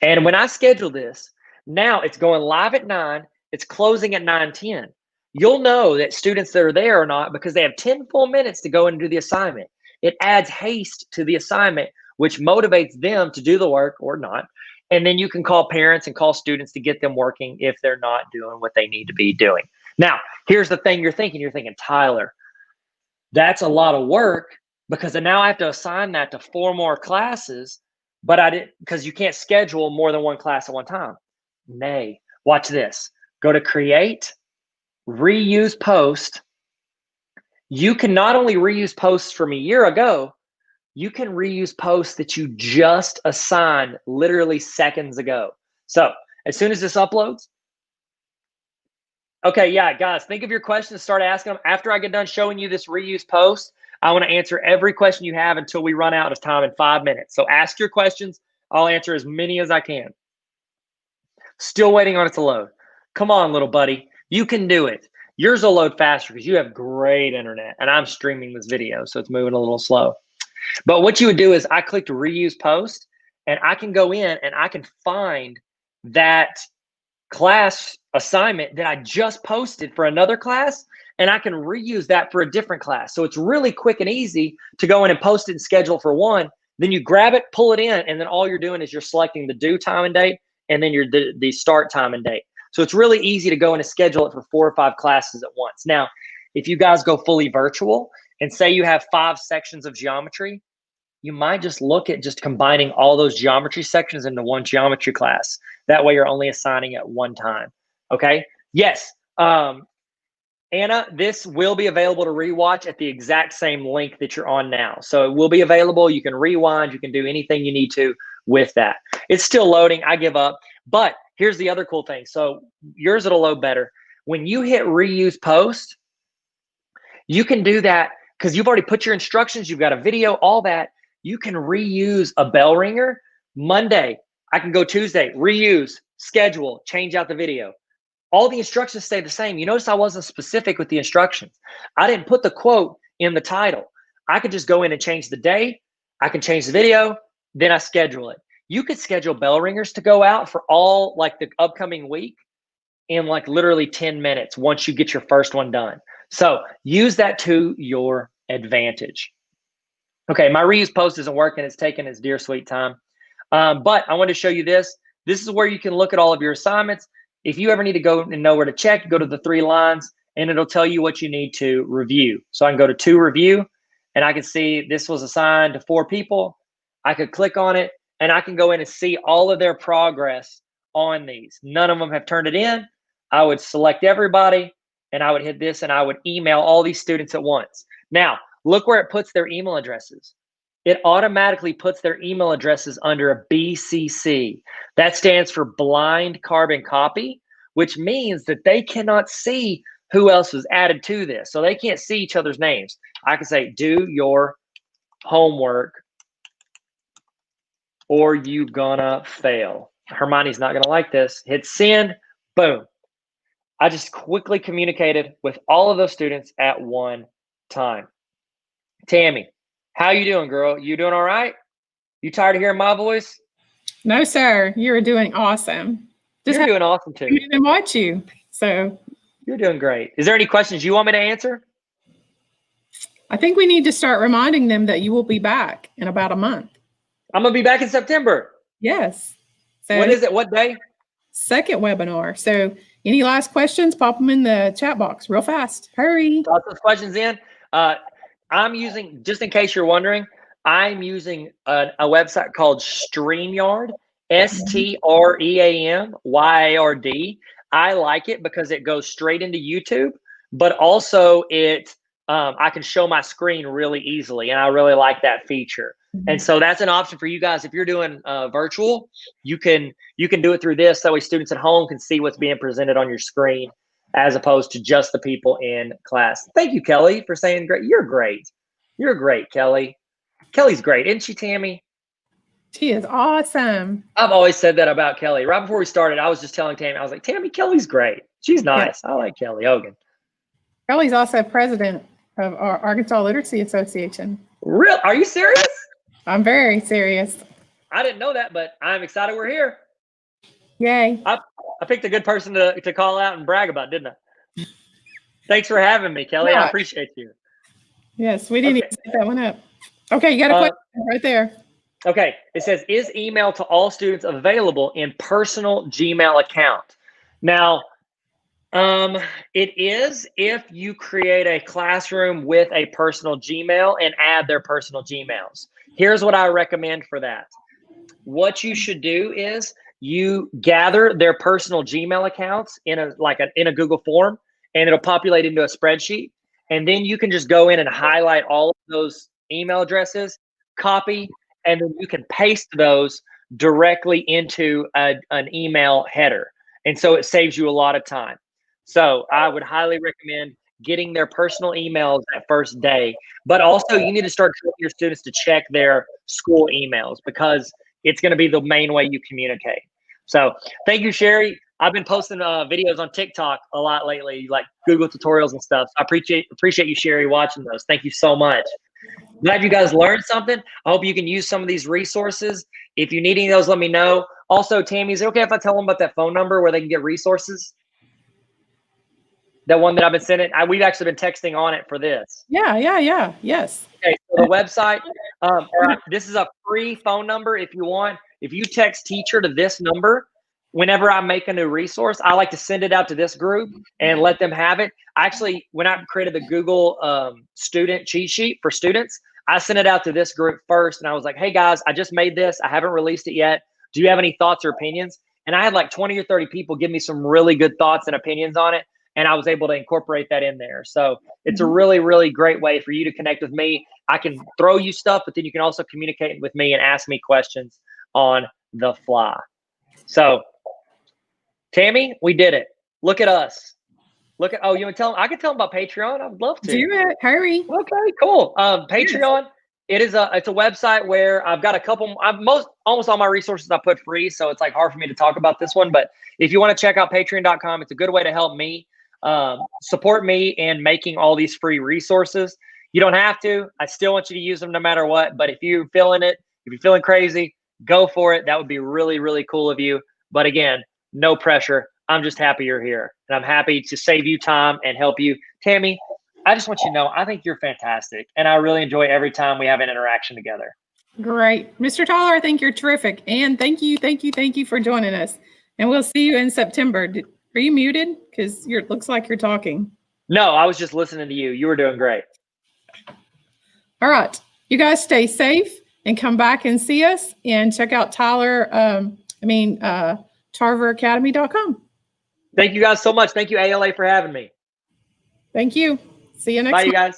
And when I schedule this, now it's going live at 9. It's closing at 9:10. You'll know that students that are there or not because they have 10 full minutes to go and do the assignment. It adds haste to the assignment, which motivates them to do the work or not. And then you can call parents and call students to get them working if they're not doing what they need to be doing. Now, here's the thing you're thinking. You're thinking, Tyler, that's a lot of work because now I have to assign that to 4 more classes, but I didn't, because you can't schedule more than 1 class at one time. Nay, watch this. Go to create, reuse post. You can not only reuse posts from a year ago, you can reuse posts that you just assigned literally seconds ago. So as soon as this uploads, okay, yeah, guys, think of your questions, start asking them. After I get done showing you this reuse post, I want to answer every question you have until we run out of time in 5 minutes. So ask your questions. I'll answer as many as I can. Still waiting on it to load. Come on, little buddy. You can do it. Yours will load faster because you have great internet, and I'm streaming this video, so it's moving a little slow. But what you would do is I clicked reuse post, and I can go in and I can find that class assignment that I just posted for another class, and I can reuse that for a different class. So it's really quick and easy to go in and post it and schedule for one. Then you grab it, pull it in, and then all you're doing is you're selecting the due time and date, and then the start time and date. So it's really easy to go in and schedule it for 4 or 5 classes at once. Now, if you guys go fully virtual and say you have 5 sections of geometry, you might just look at just combining all those geometry sections into one geometry class. That way you're only assigning at one time. Okay? Yes. Anna, this will be available to rewatch at the exact same link that you're on now. So it will be available. You can rewind. You can do anything you need to with that. It's still loading. I give up. But here's the other cool thing. So yours will load better. When you hit reuse post, you can do that because you've already put your instructions. You've got a video, all that. You can reuse a bell ringer. Monday, I can go Tuesday, reuse. schedule, change out the video. All the instructions stay the same. You notice I wasn't specific with the instructions. I didn't put the quote in the title. I could just go in and change the day. I can change the video, then I schedule it. You could schedule Bellringers to go out for all like the upcoming week in like literally 10 minutes once you get your first one done. So use that to your advantage. Okay, my reuse post isn't working. It's taking its dear sweet time. But I want to show you this. This is where you can look at all of your assignments. If you ever need to go and know where to check, go to the 3 lines and it'll tell you what you need to review. So I can go to 2 review and I can see this was assigned to 4 people. I could click on it and I can go in and see all of their progress on these. None of them have turned it in. I would select everybody and I would hit this and I would email all these students at once. Now, look where it puts their email addresses. It automatically puts their email addresses under a BCC. That stands for blind carbon copy, which means that they cannot see who else was added to this. So they can't see each other's names. I can say, do your homework or you gonna fail. Hermione's not gonna like this. Hit send, boom. I just quickly communicated with all of those students at one time. Tammy, how you doing, girl? You doing all right? You tired of hearing my voice? No, sir. You're doing awesome. You're doing awesome too. And watch you. So you're doing great. Is there any questions you want me to answer? I think we need to start reminding them that you will be back in about a month. I'm gonna be back in September. Yes. So when is it? What day? Second webinar. So any last questions, pop them in the chat box real fast. Hurry. Pop those questions in. I'm using, just in case you're wondering, I'm using a website called StreamYard, StreamYard. I like it because it goes straight into YouTube, but also I can show my screen really easily, and I really like that feature. And so that's an option for you guys. If you're doing virtual, you can do it through this. That way students at home can see what's being presented on your screen as opposed to just the people in class. Thank you, Kelly, for saying great. You're great. You're great, Kelly. Kelly's great, isn't she, Tammy? She is awesome. I've always said that about Kelly. Right before we started, I was just telling Tammy, I was like, Tammy, Kelly's great. She's nice. Yeah. I like Kelly Hogan. Kelly's also president of our Arkansas Literacy Association. Real? Are you serious? I'm very serious. I didn't know that, but I'm excited we're here. Yay. I picked a good person to call out and brag about, didn't I? Thanks for having me, Kelly. Yeah. I appreciate you. Yes, we didn't even set that one up. Okay, you got a question right there. Okay, it says, is email to all students available in personal Gmail account? Now, it is if you create a classroom with a personal Gmail and add their personal Gmails. Here's what I recommend for that. What you should do is you gather their personal Gmail accounts in a Google form, and it'll populate into a spreadsheet. And then you can just go in and highlight all of those email addresses, copy, and then you can paste those directly into an email header. And so it saves you a lot of time. So I would highly recommend getting their personal emails that first day, but also you need to start telling your students to check their school emails because it's going to be the main way you communicate. So thank you, Sherry. I've been posting videos on TikTok a lot lately, like Google tutorials and stuff. I appreciate you, Sherry, watching those. Thank you so much. Glad you guys learned something. I hope you can use some of these resources. If you need any of those, let me know. Also, Tammy, is it okay if I tell them about that phone number where they can get resources? That one that I've been sending, we've actually been texting on it for this. Yeah, yes. Okay, so the website, this is a free phone number if you want. If you text teacher to this number, whenever I make a new resource, I like to send it out to this group and let them have it. Actually, when I created the Google student cheat sheet for students, I sent it out to this group first. And I was like, hey guys, I just made this. I haven't released it yet. Do you have any thoughts or opinions? And I had like 20 or 30 people give me some really good thoughts and opinions on it. And I was able to incorporate that in there. So it's a really, really great way for you to connect with me. I can throw you stuff, but then you can also communicate with me and ask me questions on the fly. So Tammy, we did it. Look at us. Look at, oh, you want to tell them? I can tell them about Patreon. I would love to. Do it. Hurry. Okay, cool. Patreon, it's a website where I've got a couple, almost all my resources I put free, so it's like hard for me to talk about this one. But if you want to check out patreon.com, it's a good way to help me support me in making all these free resources. You don't have to. I still want you to use them no matter what. But if you're feeling it, if you're feeling crazy, go for it. That would be really, really cool of you. But again, no pressure. I'm just happy you're here. And I'm happy to save you time and help you. Tammy, I just want you to know, I think you're fantastic. And I really enjoy every time we have an interaction together. Great. Mr. Tyler, I think you're terrific. And thank you for joining us. And we'll see you in September. Are you muted? Because it looks like you're talking. No, I was just listening to you. You were doing great. All right. You guys stay safe and come back and see us and check out tarveracademy.com. Thank you guys so much. Thank you, ALA, for having me. Thank you. See you next Bye, month. you guys.